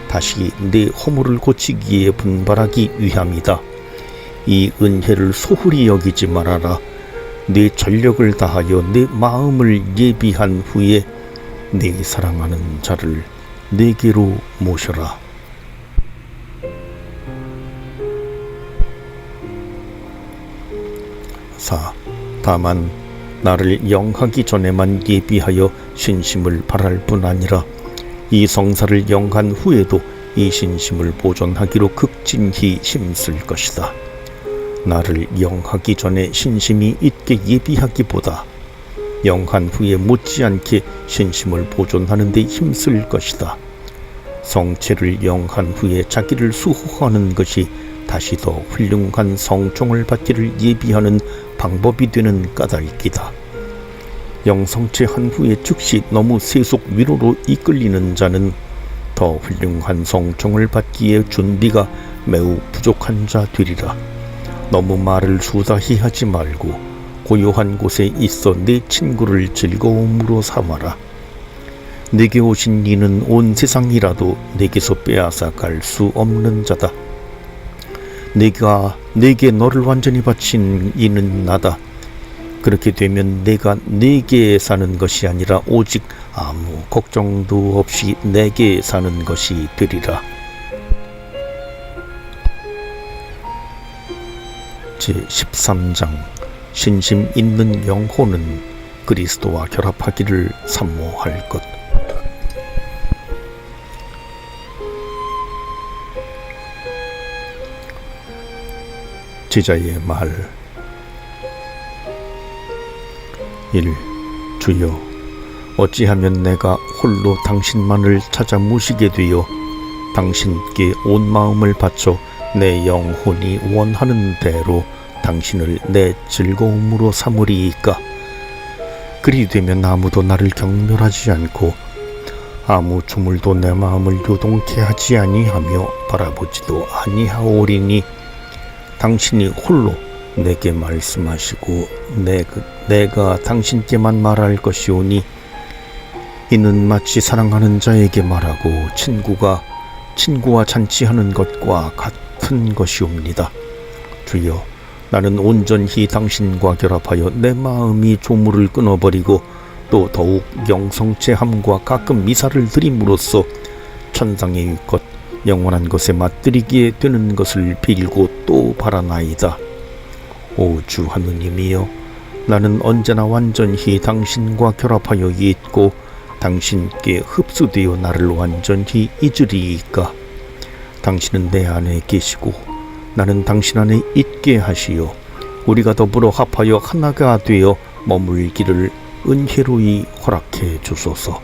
S1: 다시 내 허물을 고치기에 분발하기 위함이다. 이 은혜를 소홀히 여기지 말아라. 네 전력을 다하여 내 마음을 예비한 후에 네 사랑하는 자를 내게로 모셔라. 4. 다만 나를 영하기 전에만 예비하여 신심을 바랄 뿐 아니라 이 성사를 영한 후에도 이 신심을 보존하기로 극진히 힘쓸 것이다. 나를 영하기 전에 신심이 있게 예비하기보다 영한 후에 못지않게 신심을 보존하는 데 힘쓸 것이다. 성체를 영한 후에 자기를 수호하는 것이 다시 더 훌륭한 성총을 받기를 예비하는 방법이 되는 까닭이다. 영성체한 후에 즉시 너무 세속 위로로 이끌리는 자는 더 훌륭한 성총을 받기에 준비가 매우 부족한 자 되리라. 너무 말을 수다히 하지 말고 고요한 곳에 있어 네 친구를 즐거움으로 삼아라. 내게 오신 이는 온 세상이라도 내게서 빼앗아 갈 수 없는 자다. 내게 너를 완전히 바친 이는 나다. 그렇게 되면 내가 내게 사는 것이 아니라 오직 아무 걱정도 없이 내게 사는 것이 되리라. 제13장 신심 있는 영혼은 그리스도와 결합하기를 사모할 것. 제자의 말. 1. 주여, 어찌하면 내가 홀로 당신만을 찾아 모시게 되어 당신께 온 마음을 바쳐 내 영혼이 원하는 대로 당신을 내 즐거움으로 삼으리이까. 그리 되면 아무도 나를 경멸하지 않고 아무 조물도 내 마음을 요동케 하지 아니하며 바라보지도 아니하오리니 당신이 홀로 내게 말씀하시고 내가 당신께만 말할 것이오니 이는 마치 사랑하는 자에게 말하고 친구와 잔치하는 것과 같은 것이옵니다. 주여, 나는 온전히 당신과 결합하여 내 마음이 조물을 끊어버리고 또 더욱 영성체함과 가끔 미사를 드림으로써 천상의 것 영원한 것에 맛들이게 되는 것을 빌고 또 바라나이다. 오 주 하느님이여, 나는 언제나 완전히 당신과 결합하여 있고 당신께 흡수되어 나를 완전히 잊으리이까. 당신은 내 안에 계시고 나는 당신 안에 있게 하시어 우리가 더불어 합하여 하나가 되어 머물기를 은혜로이 허락해 주소서.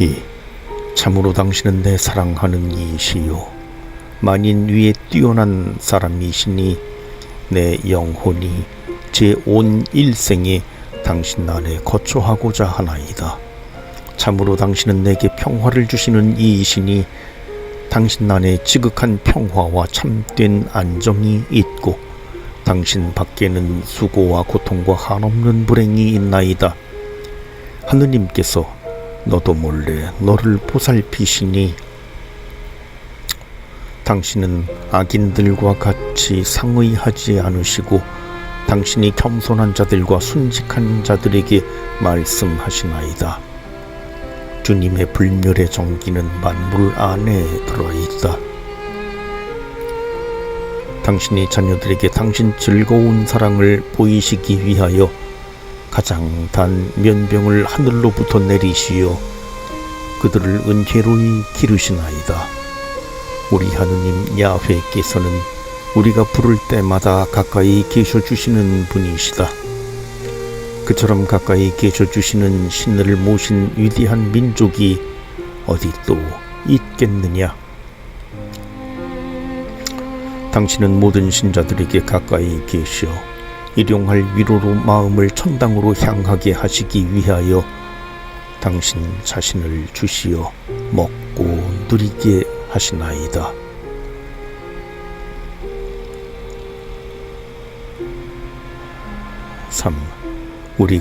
S1: 2. 참으로 당신은 내 사랑하는 이시요 만인 위에 뛰어난 사람이시니 내 영혼이 제 온 일생에 당신 안에 거처하고자 하나이다. 참으로 당신은 내게 평화를 주시는 이이시니 당신 안에 지극한 평화와 참된 안정이 있고 당신 밖에는 수고와 고통과 한없는 불행이 있나이다. 하느님께서 너도 몰래 너를 보살피시니 당신은 악인들과 같이 상의하지 않으시고 당신이 겸손한 자들과 순직한 자들에게 말씀하시나이다. 주님의 불멸의 정기는 만물 안에 들어있다. 당신이 자녀들에게 당신 즐거운 사랑을 보이시기 위하여 가장 단 면병을 하늘로부터 내리시어 그들을 은혜로이 기르시나이다. 우리 하느님 야훼께서는 우리가 부를 때마다 가까이 계셔주시는 분이시다. 그처럼 가까이 계셔주시는 신을 모신 위대한 민족이 어디 또 있겠느냐. 당신은 모든 신자들에게 가까이 계셔 일용할 위로로 마음을 천당으로 향하게 하시기 위하여 당신 자신을 주시어 먹고 누리게 하시나이다. 3. 우리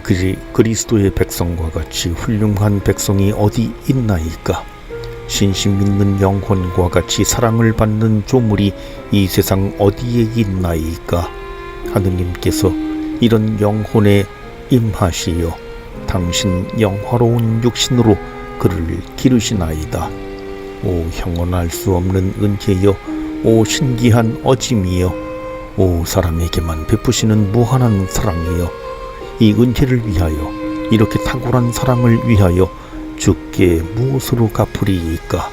S1: 그리스도의 백성과 같이 훌륭한 백성이 어디 있나이까? 신심 있는 영혼과 같이 사랑을 받는 조물이 이 세상 어디에 있나이까? 하느님께서 이런 영혼에 임하시어 당신 영화로운 육신으로 그를 기르시나이다. 오 형언할 수 없는 은혜여, 오 신기한 어짐이여, 오 사람에게만 베푸시는 무한한 사랑이여, 이 은혜를 위하여, 이렇게 탁월한 사랑을 위하여 주께 무엇으로 갚으리이까?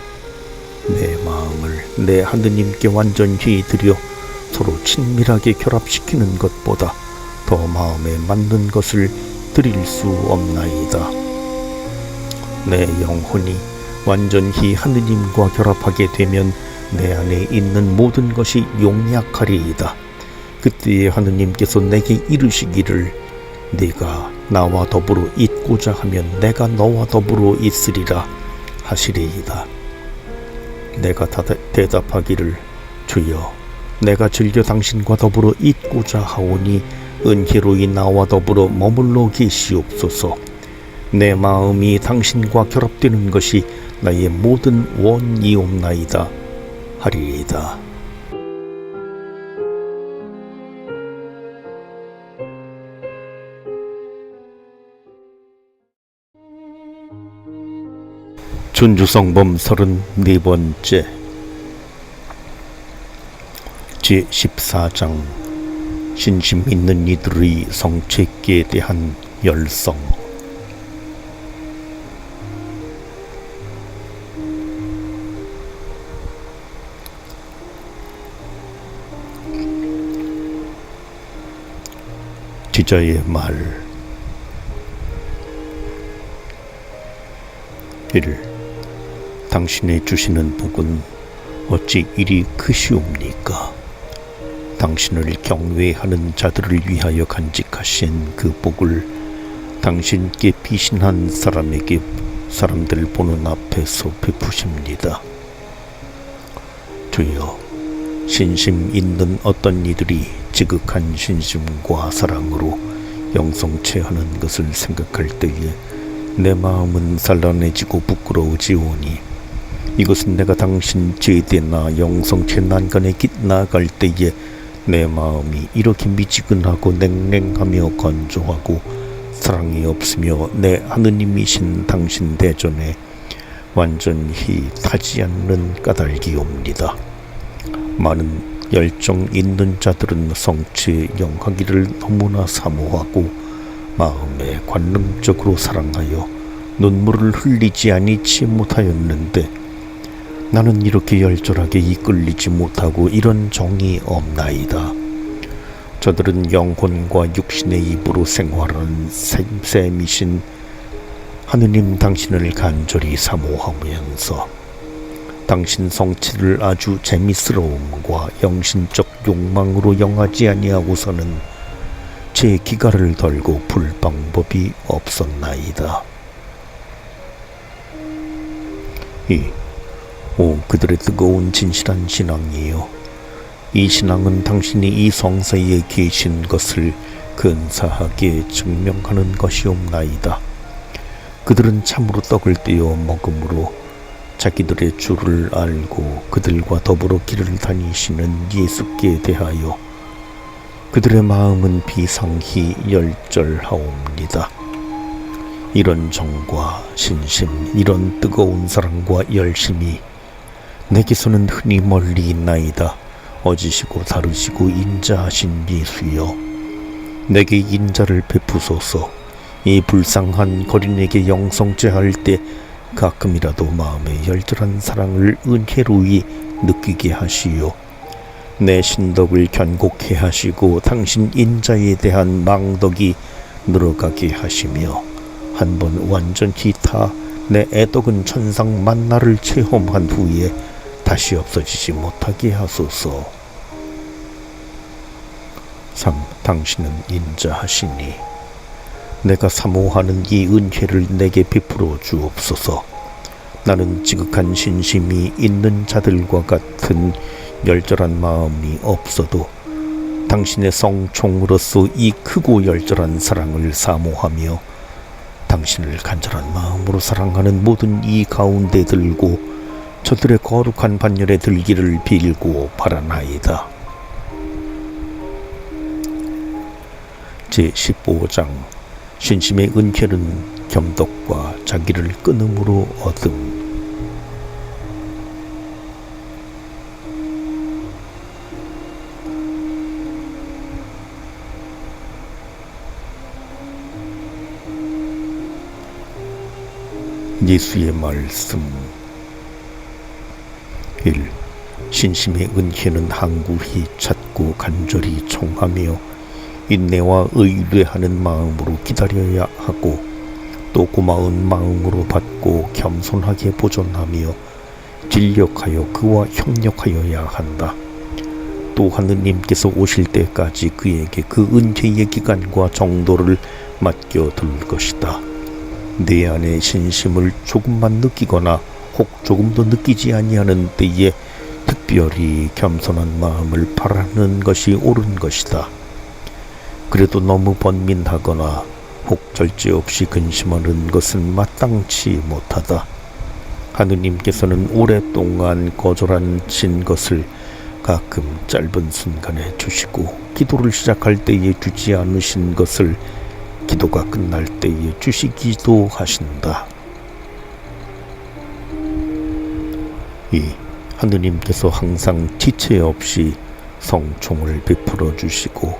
S1: 내 마음을 내 하느님께 완전히 드려 서로 친밀하게 결합시키는 것보다 더 마음에 맞는 것을 드릴 수 없나이다. 내 영혼이 완전히 하느님과 결합하게 되면 내 안에 있는 모든 것이 용약하리이다. 그때에 하느님께서 내게 이르시기를 네가 나와 더불어 있고자 하면 내가 너와 더불어 있으리라 하시리이다. 내가 대답하기를 주여 내가 즐겨 당신과 더불어 있고자 하오니 은혜로이 나와 더불어 머물러 계시옵소서. 내 마음이 당신과 결합되는 것이 나의 모든 원이옵나이다 하리이다. 준주성범 34번째 제14장 신심 있는 이들의 성책에 대한 열성. 지자의 말 1. 당신의 주시는 복은 어찌 이리 크시옵니까? 당신을 경외하는 자들을 위하여 간직하신 그 복을 당신께 피신한 사람에게 사람들 보는 앞에서 베푸십니다. 주여, 신심 있는 어떤 이들이 지극한 신심과 사랑으로 영성체하는 것을 생각할 때에 내 마음은 산란해지고 부끄러워지오니 이것은 내가 당신 제대나 영성체 난간에 나아갈 때에 내 마음이 이렇게 미지근하고 냉랭하며 건조하고 사랑이 없으며 내 하느님이신 당신 대전에 완전히 타지 않는 까닭이옵니다. 많은 열정 있는 자들은 성체의 영하기를 너무나 사모하고 마음에 관능적으로 사랑하여 눈물을 흘리지 아니치 못하였는데 나는 이렇게 열절하게 이끌리지 못하고 이런 정이 없나이다. 저들은 영혼과 육신의 입으로 생활하는 셈이신 하느님 당신을 간절히 사모하면서 당신 성체를 아주 재미스러움과 영신적 욕망으로 영하지 아니하고서는 제 기가를 덜고 풀 방법이 없었나이다. 오 그들의 뜨거운 진실한 신앙이요, 이 신앙은 당신이 이 성사에 계신 것을 근사하게 증명하는 것이옵나이다. 그들은 참으로 떡을 떼어 먹음으로 자기들의 주를 알고 그들과 더불어 길을 다니시는 예수께 대하여 그들의 마음은 비상히 열절하옵니다. 이런 정과 신심, 이런 뜨거운 사랑과 열심이 내게서는 흔히 멀리 있나이다. 어지시고 다르시고 인자하신 예수여, 내게 인자를 베푸소서. 이 불쌍한 거린에게 영성죄할 때 가끔이라도 마음의 열절한 사랑을 은혜로이 느끼게 하시오. 내 신덕을 견고케 하시고 당신 인자에 대한 망덕이 늘어가게 하시며 한번 완전히 다 내 애덕은 천상 만나를 체험한 후에 다시 없어지지 못하게 하소서. 3. 당신은 인자하시니 내가 사모하는 이 은혜를 내게 베풀어 주옵소서. 나는 지극한 신심이 있는 자들과 같은 열절한 마음이 없어도 당신의 성총으로서 이 크고 열절한 사랑을 사모하며 당신을 간절한 마음으로 사랑하는 모든 이 가운데 들고 저들의 거룩한 반열에 들기를 빌고 바라나이다. 제15장 신심의 은혜는 겸덕과 자기를 끊음으로 얻음. 예수의 말씀 1. 신심의 은혜는 항구히 찾고 간절히 청하며 인내와 의뢰하는 마음으로 기다려야 하고 또 고마운 마음으로 받고 겸손하게 보존하며 진력하여 그와 협력하여야 한다. 또 하느님께서 오실 때까지 그에게 그 은혜의 기간과 정도를 맡겨둘 것이다. 내 안에 신심을 조금만 느끼거나 혹 조금도 느끼지 아니하는 때에 특별히 겸손한 마음을 바라는 것이 옳은 것이다. 그래도 너무 번민하거나 혹 절제 없이 근심하는 것은 마땅치 못하다. 하느님께서는 오랫동안 거절하신 것을 가끔 짧은 순간에 주시고 기도를 시작할 때에 주지 않으신 것을 기도가 끝날 때에 주시기도 하신다. 2. 하느님께서 항상 지체 없이 성총을 베풀어 주시고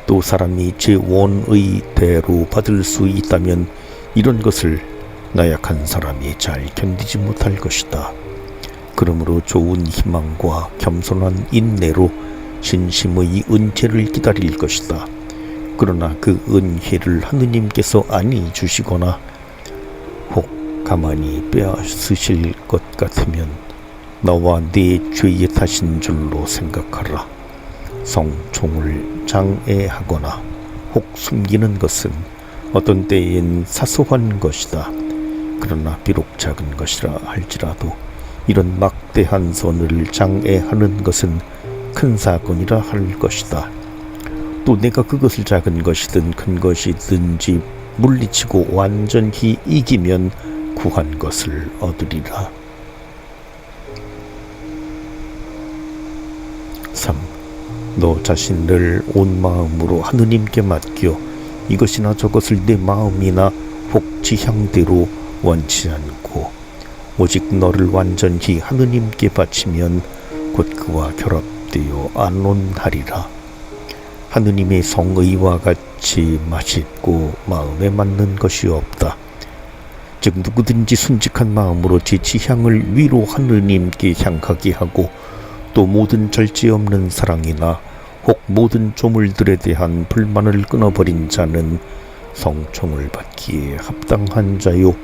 S1: 또 사람이 제 원의 대로 받을 수 있다면 이런 것을 나약한 사람이 잘 견디지 못할 것이다. 그러므로 좋은 희망과 겸손한 인내로 신심의 은혜를 기다릴 것이다. 그러나 그 은혜를 하느님께서 아니 주시거나 혹 가만히 빼앗으실 것 같으면 너와 네 죄의 탓인 줄로 생각하라. 성총을 장애하거나 혹 숨기는 것은 어떤 때엔 사소한 것이다. 그러나 비록 작은 것이라 할지라도 이런 막대한 선을 장애하는 것은 큰 사건이라 할 것이다. 또 내가 그것을 작은 것이든 큰 것이든지 물리치고 완전히 이기면 구한 것을 얻으리라. 3. 너 자신을 온 마음으로 하느님께 맡겨 이것이나 저것을 내 마음이나 혹 지향대로 원치 않고 오직 너를 완전히 하느님께 바치면 곧 그와 결합되어 안론하리라. 하느님의 성의와 같이 맛있고 마음에 맞는 것이 없다. 즉 누구든지 순직한 마음으로 제 지향을 위로 하느님께 향하게 하고 또 모든 절제 없는 사랑이나 혹 모든 조물들에 대한 불만을 끊어버린 자는 성총을 받기에 합당한 자요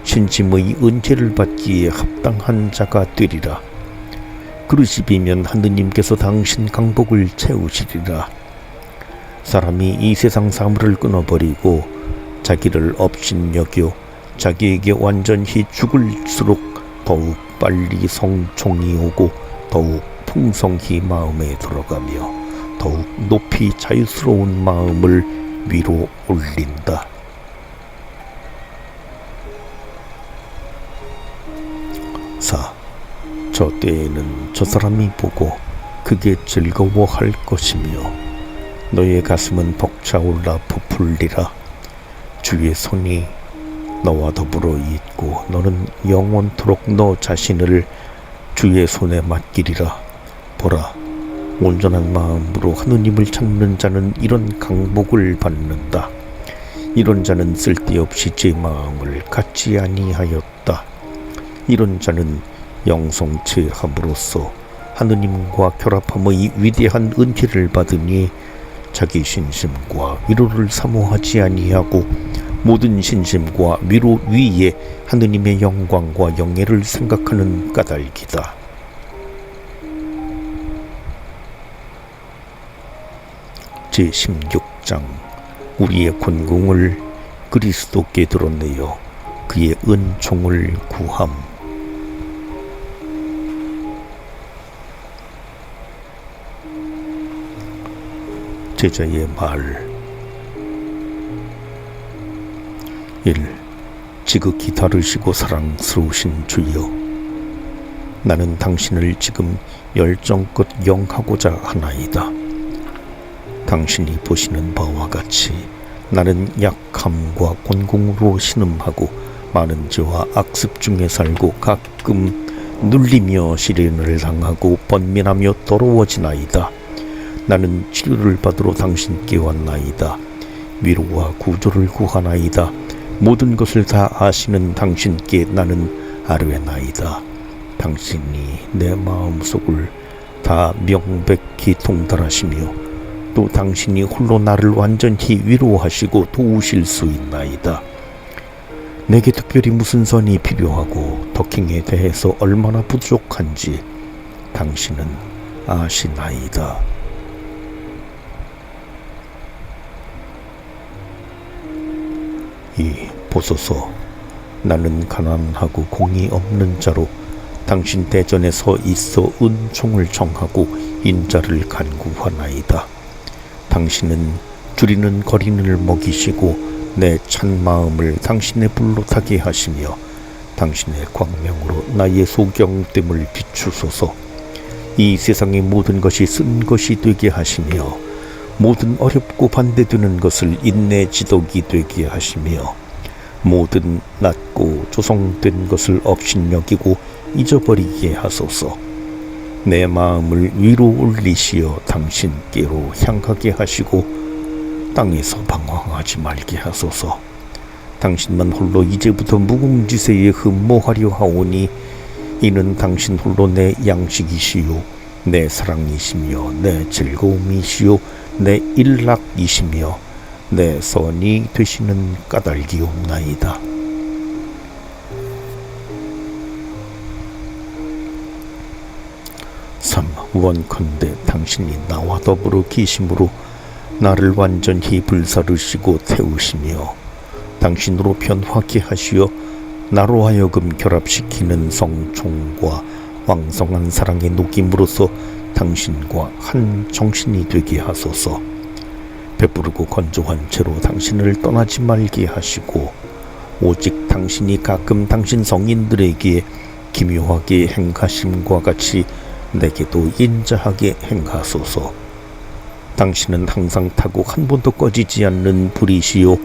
S1: 신심의 은혜를 받기에 합당한 자가 되리라. 그릇이 비면 하느님께서 당신 강복을 채우시리라. 사람이 이 세상 사물을 끊어버리고 자기를 업신여겨 자기에게 완전히 죽을수록 더욱 빨리 성총이 오고 더욱 풍성히 마음에 들어가며 더욱 높이 자유스러운 마음을 위로 올린다. 4. 저 때에는 저 사람이 보고 그게 즐거워할 것이며 너의 가슴은 벅차올라 부풀리라. 주의 손이 너와 더불어 있고 너는 영원토록 너 자신을 주의 손에 맡기리라. 보라, 온전한 마음으로 하느님을 찾는 자는 이런 강복을 받는다. 이런 자는 쓸데없이 제 마음을 갖지 아니하였다. 이런 자는 영성체함으로써 하느님과 결합함의 위대한 은혜를 받으니 자기 신심과 위로를 사모하지 아니하고 모든 신심과 위로 위에 하느님의 영광과 영예를 생각하는 까닭이다. 제16장 우리의 권궁을 그리스도께 드러내어 그의 은총을 구함. 제자의 말 1. 지극히 다르시고 사랑스러우신 주여, 나는 당신을 지금 열정껏 영하고자 하나이다. 당신이 보시는 바와 같이 나는 약함과 곤궁으로 신음하고 많은 죄와 악습 중에 살고 가끔 눌리며 시련을 당하고 번민하며 더러워지나이다. 나는 치료를 받으러 당신께 왔나이다. 위로와 구조를 구하나이다. 모든 것을 다 아시는 당신께 나는 아뢰나이다. 당신이 내 마음속을 다 명백히 통달하시며 또 당신이 홀로 나를 완전히 위로하시고 도우실 수 있나이다. 내게 특별히 무슨 선이 필요하고 더킹에 대해서 얼마나 부족한지 당신은 아시나이다. 보소서, 나는 가난하고 공의 없는 자로 당신 대전에 서 있어 은총을 청하고 인자를 간구하나이다. 당신은 줄이는 거린을 먹이시고 내 찬 마음을 당신의 불로 타게 하시며 당신의 광명으로 나의 소경됨을 비추소서. 이 세상의 모든 것이 쓴 것이 되게 하시며 모든 어렵고 반대되는 것을 인내 지독이 되게 하시며 모든 낮고 조성된 것을 업신여기고 잊어버리게 하소서. 내 마음을 위로 올리시어 당신께로 향하게 하시고 땅에서 방황하지 말게 하소서. 당신만 홀로 이제부터 무궁지세에 흠모하려 하오니 이는 당신 홀로 내 양식이시요 내 사랑이시며 내 즐거움이시요 내 일락이시며 내 선이 되시는 까닭이옵나이다. 3. 원컨대 당신이 나와 더불어 계심으로 나를 완전히 불사르시고 태우시며 당신으로 변화케 하시어 나로 하여금 결합시키는 성총과 왕성한 사랑의 녹임으로써 당신과 한 정신이 되게 하소서. 베푸르고 건조한 채로 당신을 떠나지 말게 하시고 오직 당신이 가끔 당신 성인들에게 기묘하게 행하심과 같이 내게도 인자하게 행하소서. 당신은 항상 타고 한 번도 꺼지지 않는 불이시요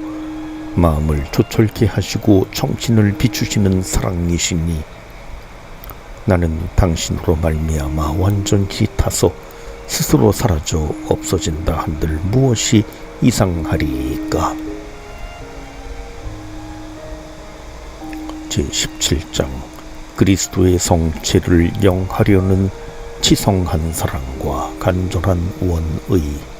S1: 마음을 조철케 하시고 정신을 비추시는 사랑이시니 나는 당신으로 말미암아 완전히 타서 스스로 사라져 없어진다 한들 무엇이 이상하리까. 제17장 그리스도의 성체를 영하려는 치성한 사랑과 간절한 원의.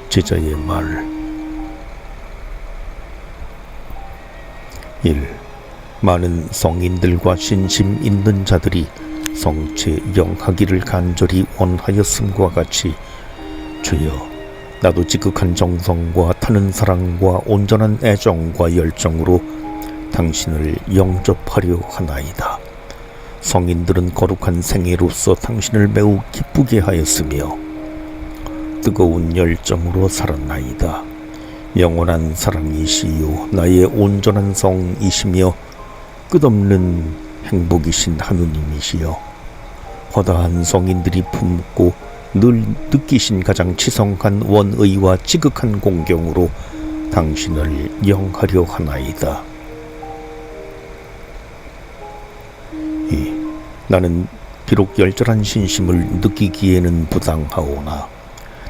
S1: 제자의 말 1. 많은 성인들과 신심 있는 자들이 성체 영하기를 간절히 원하였음과 같이 주여 나도 지극한 정성과 타는 사랑과 온전한 애정과 열정으로 당신을 영접하려 하나이다. 성인들은 거룩한 생애로서 당신을 매우 기쁘게 하였으며 뜨거운 열정으로 살았나이다. 영원한 사랑이시요 나의 온전한 성이시며 끝없는 행복이신 하느님이시여, 허다한 성인들이 품고 늘 느끼신 가장 치성한 원의와 지극한 공경으로 당신을 영하려 하나이다. 나는 비록 열절한 신심을 느끼기에는 부당하오나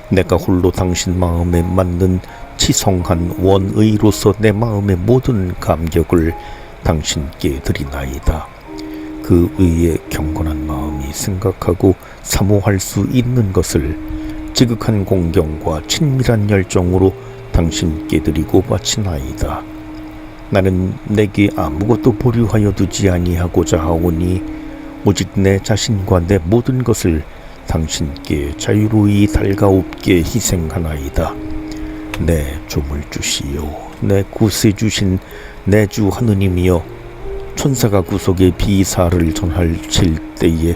S1: 내가 홀로 당신 마음에 맞는 치성한 원의로서 내 마음의 모든 감격을 당신께 드리나이다. 그 의의 경건한 마음이 생각하고 사모할 수 있는 것을 지극한 공경과 친밀한 열정으로 당신께 드리고 바치나이다. 나는 내게 아무것도 보류하여 두지 아니하고자 하오니 오직 내 자신과 내 모든 것을 당신께 자유로이 달가옵게 희생하나이다. 내 조물주시요 내 구세주신 내 주 하느님이여, 천사가 구속의 비사를 전할칠 때에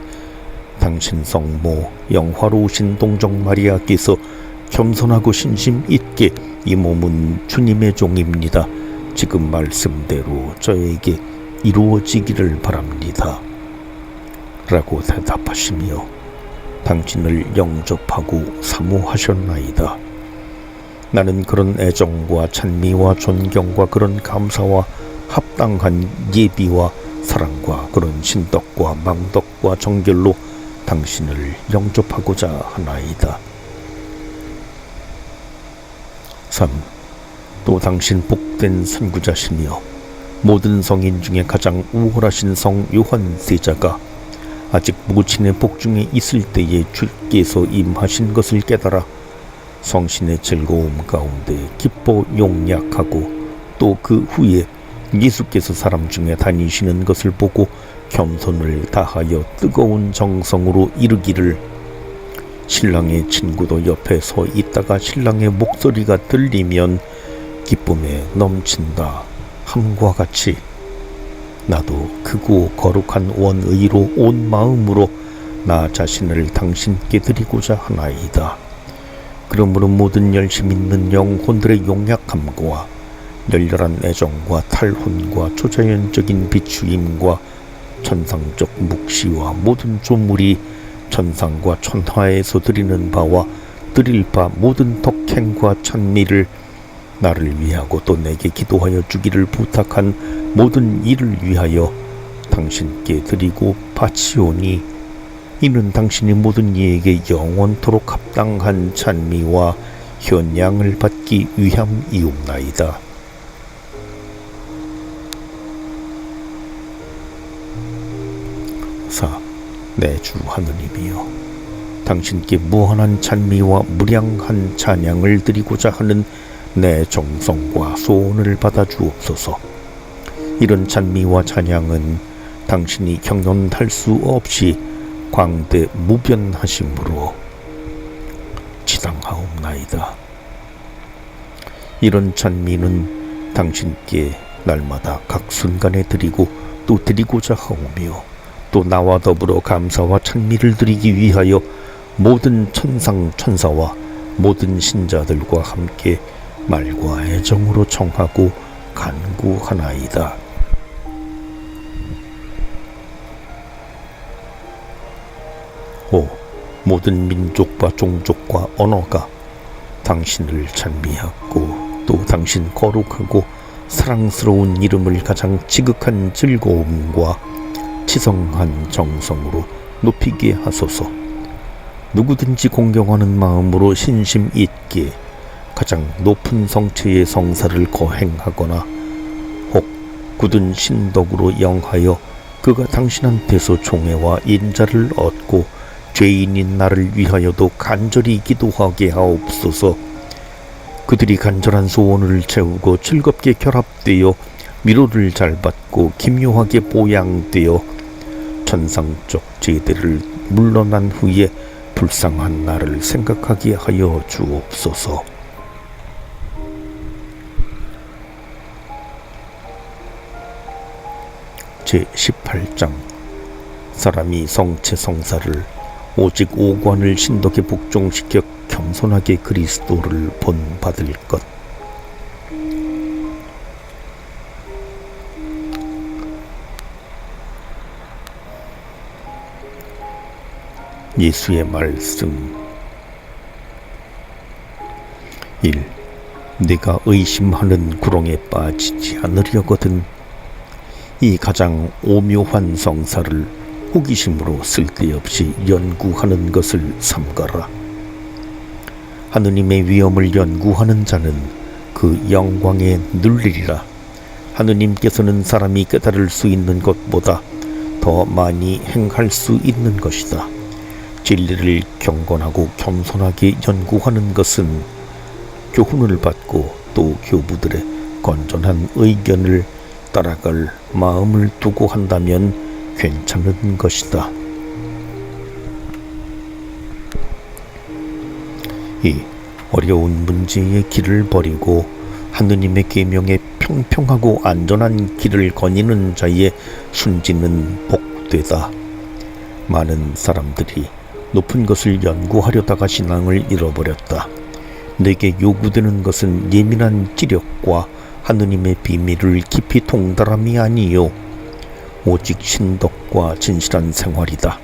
S1: 당신 성모 영화로우신 동정 마리아께서 겸손하고 신심 있게 이 몸은 주님의 종입니다. 지금 말씀대로 저에게 이루어지기를 바랍니다. 라고 대답하시며 당신을 영접하고 사모하셨나이다. 나는 그런 애정과 찬미와 존경과 그런 감사와 합당한 예비와 사랑과 그런 신덕과 망덕과 정결로 당신을 영접하고자 하나이다. 3. 또 당신 복된 선구자시며 모든 성인 중에 가장 우월하신 성 요한 세자가 아직 모친의 복중에 있을 때에 주께서 임하신 것을 깨달아 성신의 즐거움 가운데 기뻐 용약하고 또 그 후에 예수께서 사람 중에 다니시는 것을 보고 겸손을 다하여 뜨거운 정성으로 이르기를, 신랑의 친구도 옆에 서 있다가 신랑의 목소리가 들리면 기쁨에 넘친다 함과 같이 나도 크고 거룩한 원의로 온 마음으로 나 자신을 당신께 드리고자 하나이다. 그러므로 모든 열심 있는 영혼들의 용약함과 열렬한 애정과 탈훈과 초자연적인 비추임과 천상적 묵시와 모든 조물이 천상과 천하에서 드리는 바와 드릴 바 모든 덕행과 찬미를 나를 위하고 또 내게 기도하여 주기를 부탁한 모든 일을 위하여 당신께 드리고 바치오니, 이는 당신이 모든 이에게 영원토록 합당한 찬미와 현양을 받기 위함이옵나이다. 4. 내 주 하느님이여, 당신께 무한한 찬미와 무량한 찬양을 드리고자 하는 내 정성과 소원을 받아주옵소서. 이런 찬미와 찬양은 당신이 경연할 수 없이 광대 무변하심으로 지당하옵나이다. 이런 찬미는 당신께 날마다 각 순간에 드리고 또 드리고자 하오며, 또 나와 더불어 감사와 찬미를 드리기 위하여 모든 천상 천사와 모든 신자들과 함께 말과 애정으로 청하고 간구하나이다. 오, 모든 민족과 종족과 언어가 당신을 찬미하고 또 당신 거룩하고 사랑스러운 이름을 가장 지극한 즐거움과 치성한 정성으로 높이게 하소서. 누구든지 공경하는 마음으로 신심 있게 가장 높은 성체의 성사를 거행하거나 혹 굳은 신덕으로 영하여 그가 당신한테서 종애와 인자를 얻고 죄인인 나를 위하여도 간절히 기도하게 하옵소서. 그들이 간절한 소원을 채우고 즐겁게 결합되어 위로를 잘 받고 기묘하게 보양되어 천상적 제대를 물러난 후에 불쌍한 나를 생각하게 하여 주옵소서. 제18장 사람이 성체 성사를 오직 오관을 신덕에 복종시켜 겸손하게 그리스도를 본받을 것. 예수의 말씀 1. 네가 의심하는 구렁에 빠지지 않으려거든 이 가장 오묘한 성사를 호기심으로 쓸데없이 연구하는 것을 삼가라. 하느님의 위엄을 연구하는 자는 그 영광에 눌리리라. 하느님께서는 사람이 깨달을 수 있는 것보다 더 많이 행할 수 있는 것이다. 진리를 경건하고 겸손하게 연구하는 것은 교훈을 받고 또 교부들의 건전한 의견을 따라갈 마음을 두고 한다면 괜찮은 것이다. 2. 어려운 문제의 길을 버리고 하느님의 계명에 평평하고 안전한 길을 거니는 자의 순진은 복되다. 많은 사람들이 높은 것을 연구하려다가 신앙을 잃어버렸다. 내게 요구되는 것은 예민한 지력과 하느님의 비밀을 깊이 통달함이 아니요 오직 신덕과 진실한 생활이다.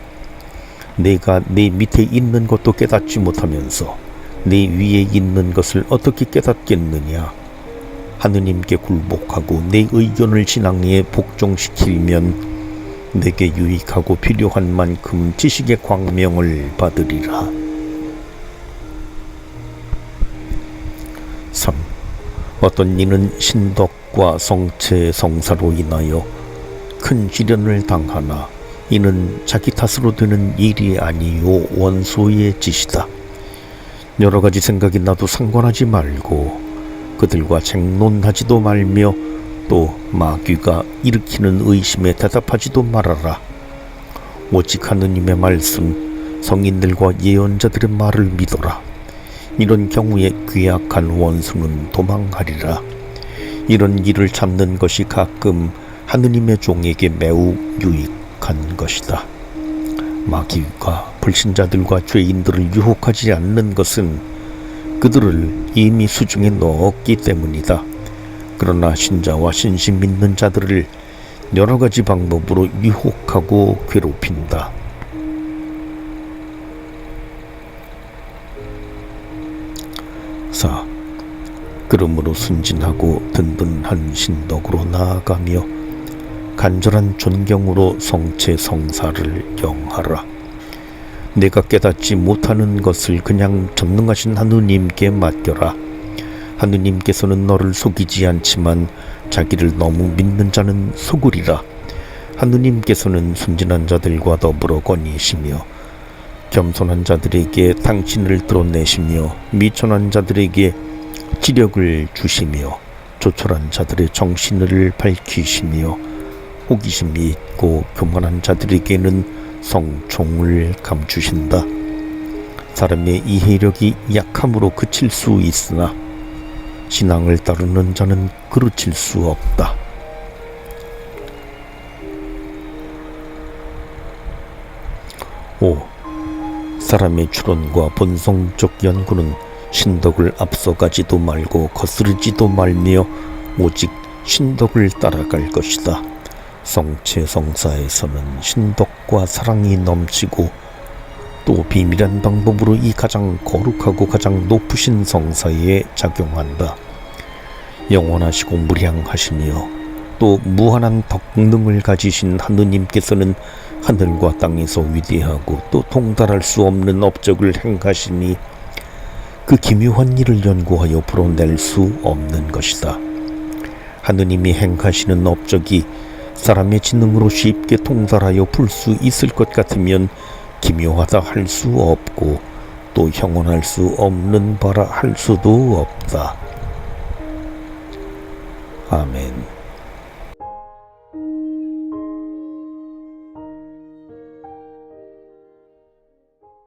S1: 내가 내 밑에 있는 것도 깨닫지 못하면서 내 위에 있는 것을 어떻게 깨닫겠느냐. 하느님께 굴복하고 내 의견을 신앙에 복종시키면 내게 유익하고 필요한 만큼 지식의 광명을 받으리라. 3. 어떤 이는 신덕과 성체 성사로 인하여 큰 시련을 당하나 이는 자기 탓으로 되는 일이 아니요 원소의 짓이다. 여러 가지 생각이 나도 상관하지 말고 그들과 쟁론하지도 말며 또 마귀가 일으키는 의심에 대답하지도 말아라. 오직 하느님의 말씀, 성인들과 예언자들의 말을 믿어라. 이런 경우에 괴악한 원수는 도망하리라. 이런 일을 참는 것이 가끔 하느님의 종에게 매우 유익한 것이다. 마귀가 불신자들과 죄인들을 유혹하지 않는 것은 그들을 이미 수중에 넣었기 때문이다. 그러나 신자와 신심 믿는 자들을 여러 가지 방법으로 유혹하고 괴롭힌다. 4. 그러므로 순진하고 든든한 신덕으로 나아가며 간절한 존경으로 성체 성사를 영하라. 내가 깨닫지 못하는 것을 그냥 전능하신 하느님께 맡겨라. 하느님께서는 너를 속이지 않지만 자기를 너무 믿는 자는 속으리라. 하느님께서는 순진한 자들과 더불어 거니시며 겸손한 자들에게 당신을 드러내시며 미천한 자들에게 지력을 주시며 조촐한 자들의 정신을 밝히시며 호기심이 있고 교만한 자들에게는 성총을 감추신다. 사람의 이해력이 약함으로 그칠 수 있으나 신앙을 따르는 자는 그르칠 수 없다. 5. 사람의 추론과 본성적 연구는 신덕을 앞서가지도 말고 거스르지도 말며 오직 신덕을 따라갈 것이다. 성체 성사에서는 신덕과 사랑이 넘치고 또 비밀한 방법으로 이 가장 거룩하고 가장 높으신 성사에 작용한다. 영원하시고 무량하시며 또 무한한 덕능을 가지신 하느님께서는 하늘과 땅에서 위대하고 또 통달할 수 없는 업적을 행하시니 그 기묘한 일을 연구하여 풀어낼 수 없는 것이다. 하느님이 행하시는 업적이 사람의 지능으로 쉽게 통달하여 풀 수 있을 것 같으면 기묘하다 할 수 없고 또 형언할 수 없는 바라 할 수도 없다. 아멘.